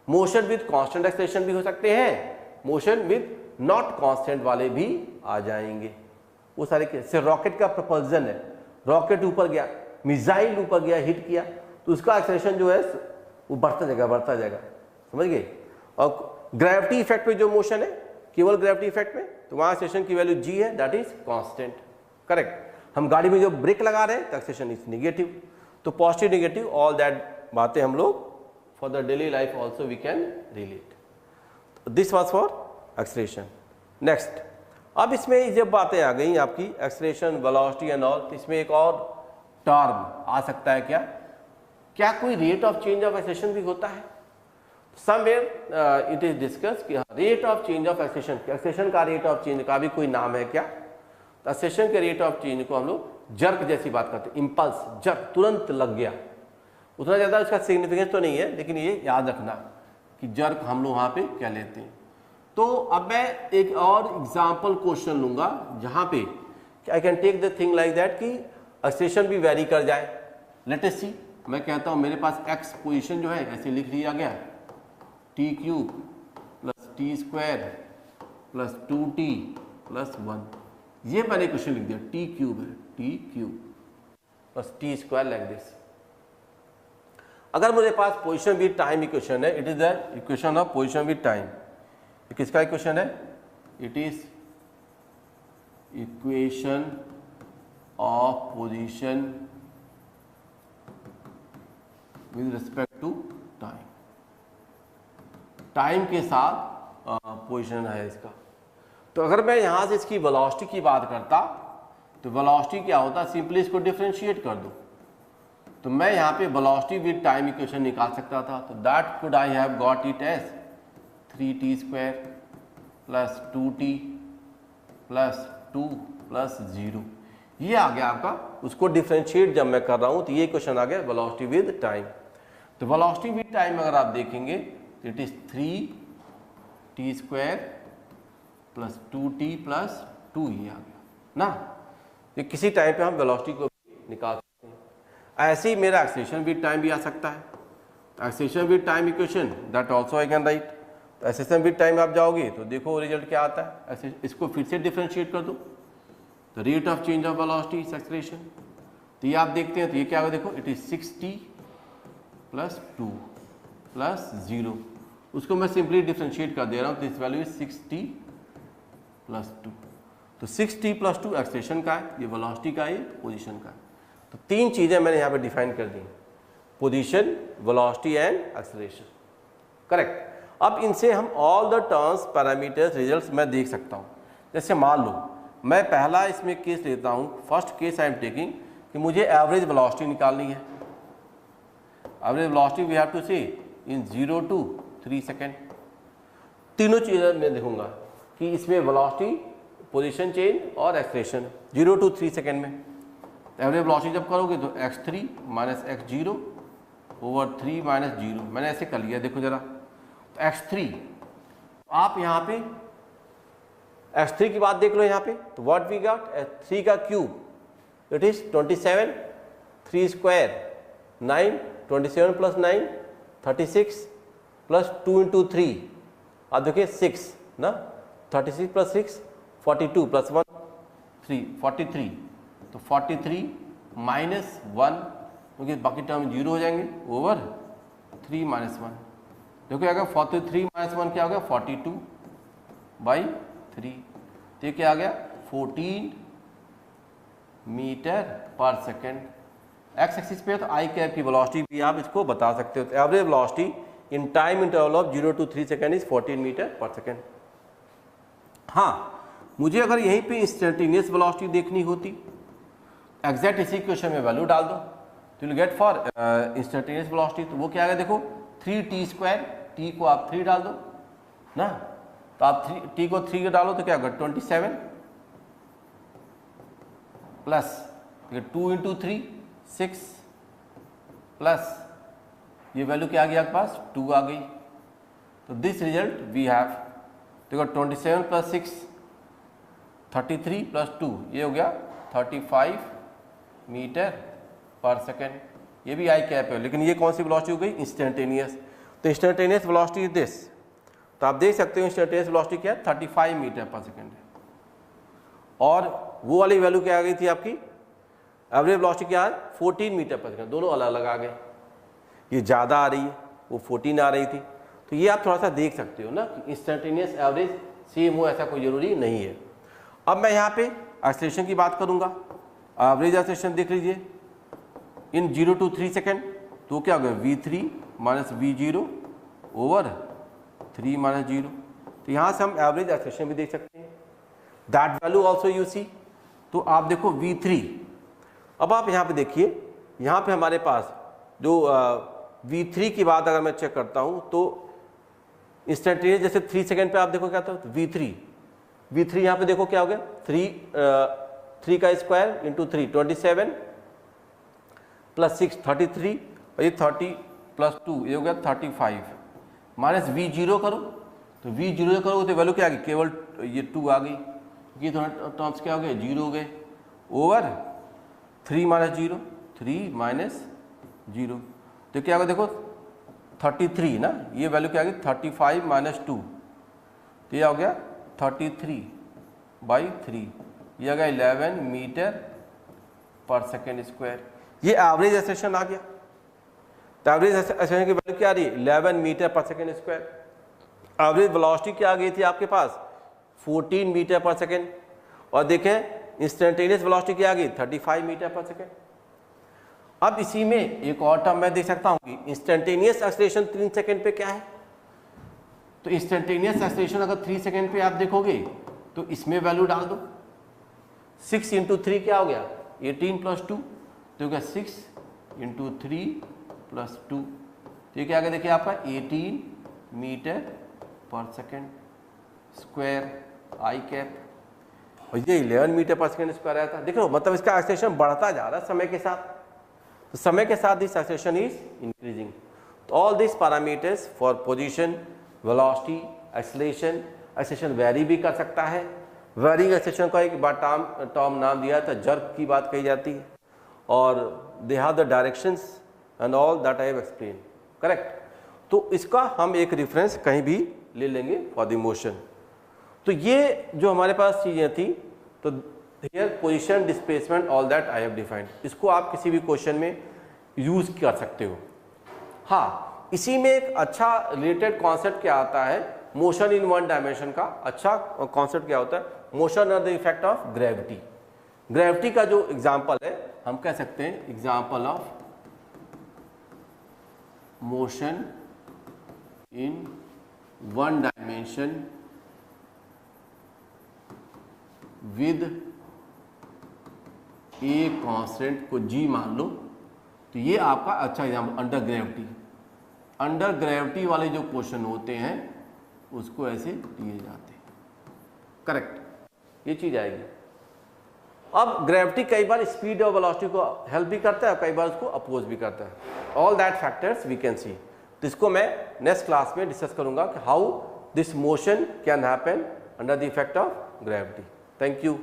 Motion with constant acceleration भी हो सकते हैं, मोशन विद नॉट कांस्टेंट वाले भी आ जाएंगे। वो सारे केस, रॉकेट का प्रपल्जन है, रॉकेट ऊपर गया, मिसाइल ऊपर गया, हिट किया, तो उसका एक्सेलरेशन जो है वो बढ़ता जाएगा, समझ गए। और ग्रेविटी इफेक्ट में जो मोशन है, केवल ग्रेविटी इफेक्ट में, तो वहाँ एक्सेलरेशन की वैल्यू g है, दैट इज कांस्टेंट, करेक्ट। हम गाड़ी में जो ब्रेक लगा रहे हैं तो एक्सेलरेशन इज नेगेटिव। तो पॉजिटिव नेगेटिव ऑल दैट बातें हम लोग for the daily life also we can relate. This was for acceleration. Next, अब इसमें जब बातें आ गई आपकी एक्सेलरेशन, वेलोसिटी एंड ऑल, तो इसमें एक और टर्म आ सकता है, क्या कोई rate of change of acceleration भी होता है। समवेयर इट इज डिस्कस कि rate of change of acceleration, acceleration का रेट ऑफ चेंज का भी कोई नाम है क्या। तो एक्सेलरेशन के रेट ऑफ चेंज को हम लोग जर्क जैसी बात करते हैं, इंपल्स, जर्क, तुरंत लग गया। उतना ज़्यादा इसका सिग्निफिकेंस तो नहीं है, लेकिन ये याद रखना कि जर्क हम लोग वहाँ पे क्या लेते हैं। तो अब मैं एक और एग्जाम्पल क्वेश्चन लूंगा जहाँ पे I can take the thing like that कि एक्सेलरेशन भी वेरी कर जाए। लेट अस सी, मैं कहता हूँ मेरे पास एक्स पोजीशन जो है ऐसे लिख लिया गया, t³ plus t² plus 2t plus 1। ये मैंने क्वेश्चन लिख दिया, t³ है, t³ plus t² like this. अगर मेरे पास पोजीशन विद टाइम इक्वेशन है, it is the equation of position with time. किसका इक्वेशन है, it is equation of position with respect to time, time के साथ पोजीशन है इसका। तो अगर मैं यहां से इसकी वेलोसिटी की बात करता तो वेलोसिटी क्या होता, सिंपली इसको डिफरेंशिएट कर दो तो मैं यहाँ पे वेलोसिटी विद टाइम इक्वेशन निकाल सकता था। तो that could I have got it as 3t² plus 2t plus 2 plus 0। ये आ गया आपका, उसको डिफरेंशिएट जब मैं कर रहा हूँ तो ये क्वेश्चन आ गया वेलोसिटी विद टाइम। तो वेलोसिटी विद टाइम अगर आप देखेंगे तो it is 3t² plus 2t plus 2, ये आ गया ना। ये किसी टाइम पे हम वेलोसिटी को निकाल सकते हैं। ऐसे ही मेरा एक्सेलरेशन विद टाइम भी आ सकता है। Acceleration with time equation that also I can right. तो एक्सेलरेशन विद टाइम आप जाओगे तो देखो रिजल्ट क्या आता है। ऐसे इसको फिर से डिफ्रेंशिएट कर दो, the rate of change of velocity is acceleration. तो ये आप देखते हैं तो ये क्या होगा, देखो इट इज 6t + 2 + 0। उसको मैं सिंपली डिफ्रेंशिएट कर दे रहा हूँ, तो इस वैल्यू इज 6t + 2। तो 6t + 2 एक्सेलरेशन का है, ये वेलोसिटी का है, ये पोजीशन का है। तो तीन चीज़ें मैंने यहाँ पे डिफाइन कर दी, position, velocity and acceleration. Correct. अब इनसे हम all the terms, parameters, results मैं देख सकता हूँ। जैसे मान लो मैं पहला इसमें केस लेता हूँ, first case I am taking कि मुझे एवरेज वेलोसिटी निकालनी है। Average velocity we have to see in 0 to 3 second. तीनों चीज़ें मैं देखूंगा कि इसमें वेलोसिटी, पोजीशन चेंज और एक्सेलरेशन 0 to 3 सेकेंड में। एवरेज वेलोसिटी जब करोगे तो x3 - x0 / 3 - 0, मैंने ऐसे कर लिया। देखो जरा, तो x3 आप यहाँ पे x3 की बात देख लो यहाँ पे, तो व्हाट वी गॉट, x3 का क्यूब इट इज 27, 3 स्क्वायर 9, 27 + 9 36 + 2 × 3, आप देखिए 6 ना, 36 + 6 42 + 1 3 43। तो 43 - 1, क्योंकि बाकी टर्म 0 हो जाएंगे, ओवर 3 - 1। देखो क्या गया, 43 - 1 क्या हो गया, 42/3। तो ये क्या आ गया, 14 मीटर/सेकेंड। एक्स एक्सिस पे है तो आई कैप की वेलोसिटी भी आप इसको बता सकते हो। तो average velocity in time interval of 0 to 3 second is 14 मीटर/सेकेंड। हाँ, मुझे अगर यहीं पे इंस्टेंटेनियस वेलोसिटी देखनी होती, एग्जैक्ट इसी क्वेश्चन में वैल्यू डाल दो, तो you get for instantaneous velocity. तो वो क्या है, देखो 3t², t को आप 3 डाल दो ना, तो आप t को 3 डालो तो क्या होगा, 27 प्लस 2 × 3 6 प्लस ये वैल्यू क्या आ गई आपके पास, 2 आ गई। तो दिस रिजल्ट वी हैव, देखो 27 + 6 33 + 2, ये हो गया 35 मीटर/सेकेंड। ये भी आई कैप है, लेकिन ये कौन सी वेलोसिटी हो गई, इंस्टेंटेनियस। तो इंस्टेंटेनियस वेलोसिटी इज दिस। तो आप देख सकते हो इंस्टेंटेनियस वेलोसिटी क्या है, 35 मीटर/सेकेंड है। और वो वाली वैल्यू क्या आ गई थी आपकी, एवरेज वेलोसिटी क्या है, 14 मीटर/सेकेंड। दोनों अलग अलग आ गए, ये ज़्यादा आ रही है, वो 14 आ रही थी। तो ये आप थोड़ा सा देख सकते हो ना कि इंस्टेंटेनियस एवरेज सेम हो, ऐसा कोई ज़रूरी नहीं है। अब मैं यहाँ पे एक्सेलरेशन की बात करूँगा। एवरेज एक्सेलरेशन देख लीजिए इन 0 to 3 सेकेंड, तो क्या हो गया, v3 - v0 / 3 - 0। तो यहाँ से हम एवरेज एक्सेलरेशन भी देख सकते हैं, that value also you see. तो आप देखो v3, अब आप यहाँ पे देखिए, यहाँ पे हमारे पास जो v3 की बात अगर मैं चेक करता हूँ तो इंस्टेंटेनियस जैसे 3 सेकेंड पे आप देखो क्या था, तो v3 यहाँ पे देखो क्या हो गया, 3 का स्क्वायर × 3 27 + 6 33, और ये 30 + 2 ये हो गया 35 माइनस v0 करो, तो v0 करोगे तो वैल्यू क्या आ गई, केवल ये 2 आ गई। ये दोनों टर्म्स क्या हो गए, 0 हो गए, ओवर 3 - 0 3 - 0। तो क्या होगा, देखो 33 ना, ये वैल्यू क्या आ गई, 35 - 2, तो ये हो गया 33/3, ये आ गया 11 मीटर/सेकेंड²। ये एवरेज एक्सेलरेशन आ गया। तो एवरेज एक्सेलरेशन की वैल्यू क्या आ रही है, 11 मीटर/सेकेंड²। एवरेज वेलोसिटी क्या आ गई थी आपके पास, 14 मीटर/सेकेंड। और देखें इंस्टेंटेनियस वेलोसिटी क्या आ गई, 35 मीटर/सेकेंड। अब इसी में एक और टर्म मैं देख सकता हूँ कि इंस्टेंटेनियस एक्सेलरेशन 3 सेकेंड पे क्या है। तो इंस्टेंटेनियस एक्सेलरेशन अगर 3 सेकेंड पे आप देखोगे तो इसमें वैल्यू डाल दो, 6 × 3 क्या हो गया, 18 + 2, तो क्या 6 × 3 + 2, तो ये क्या आ गया, देखिए आपका 18 मीटर/सेकेंड² आई कैप, और ये 11 मीटर/सेकेंड² आया था। देखो मतलब इसका एक्सेलरेशन बढ़ता जा रहा है समय के साथ, तो समय के साथ दिस एक्सेलरेशन इज इंक्रीजिंग। तो all this parameters for position, velocity, acceleration very भी कर सकता है। वेरिंग एक्सेलरेशन का एक बार टर्म नाम दिया था, जर्क की बात कही जाती है। और they have the directions and all that I have explain, correct. तो इसका हम एक रेफरेंस कहीं भी ले लेंगे फॉर द मोशन। तो ये जो हमारे पास चीज़ें थी, तो here position, displacement, all that I have defined, इसको आप किसी भी क्वेश्चन में यूज़ कर सकते हो। हाँ, इसी में एक अच्छा रिलेटेड कॉन्सेप्ट क्या आता है, मोशन इन वन डायमेंशन का अच्छा कॉन्सेप्ट क्या होता है, motion under the effect of gravity. Gravity का जो एग्जाम्पल है हम कह सकते हैं example of motion in one dimension with a constant को जी मान लो, तो ये आपका अच्छा example under gravity. Under gravity वाले जो क्वेश्चन होते हैं उसको ऐसे दिए जाते हैं, करेक्ट, ये चीज आएगी। अब ग्रेविटी कई बार स्पीड और वेलोसिटी को हेल्प भी करता है, कई बार उसको अपोज भी करता है। All that factors we can see. तो इसको मैं नेक्स्ट क्लास में डिस्कस करूंगा कि how this motion can happen under the effect of gravity. Thank you.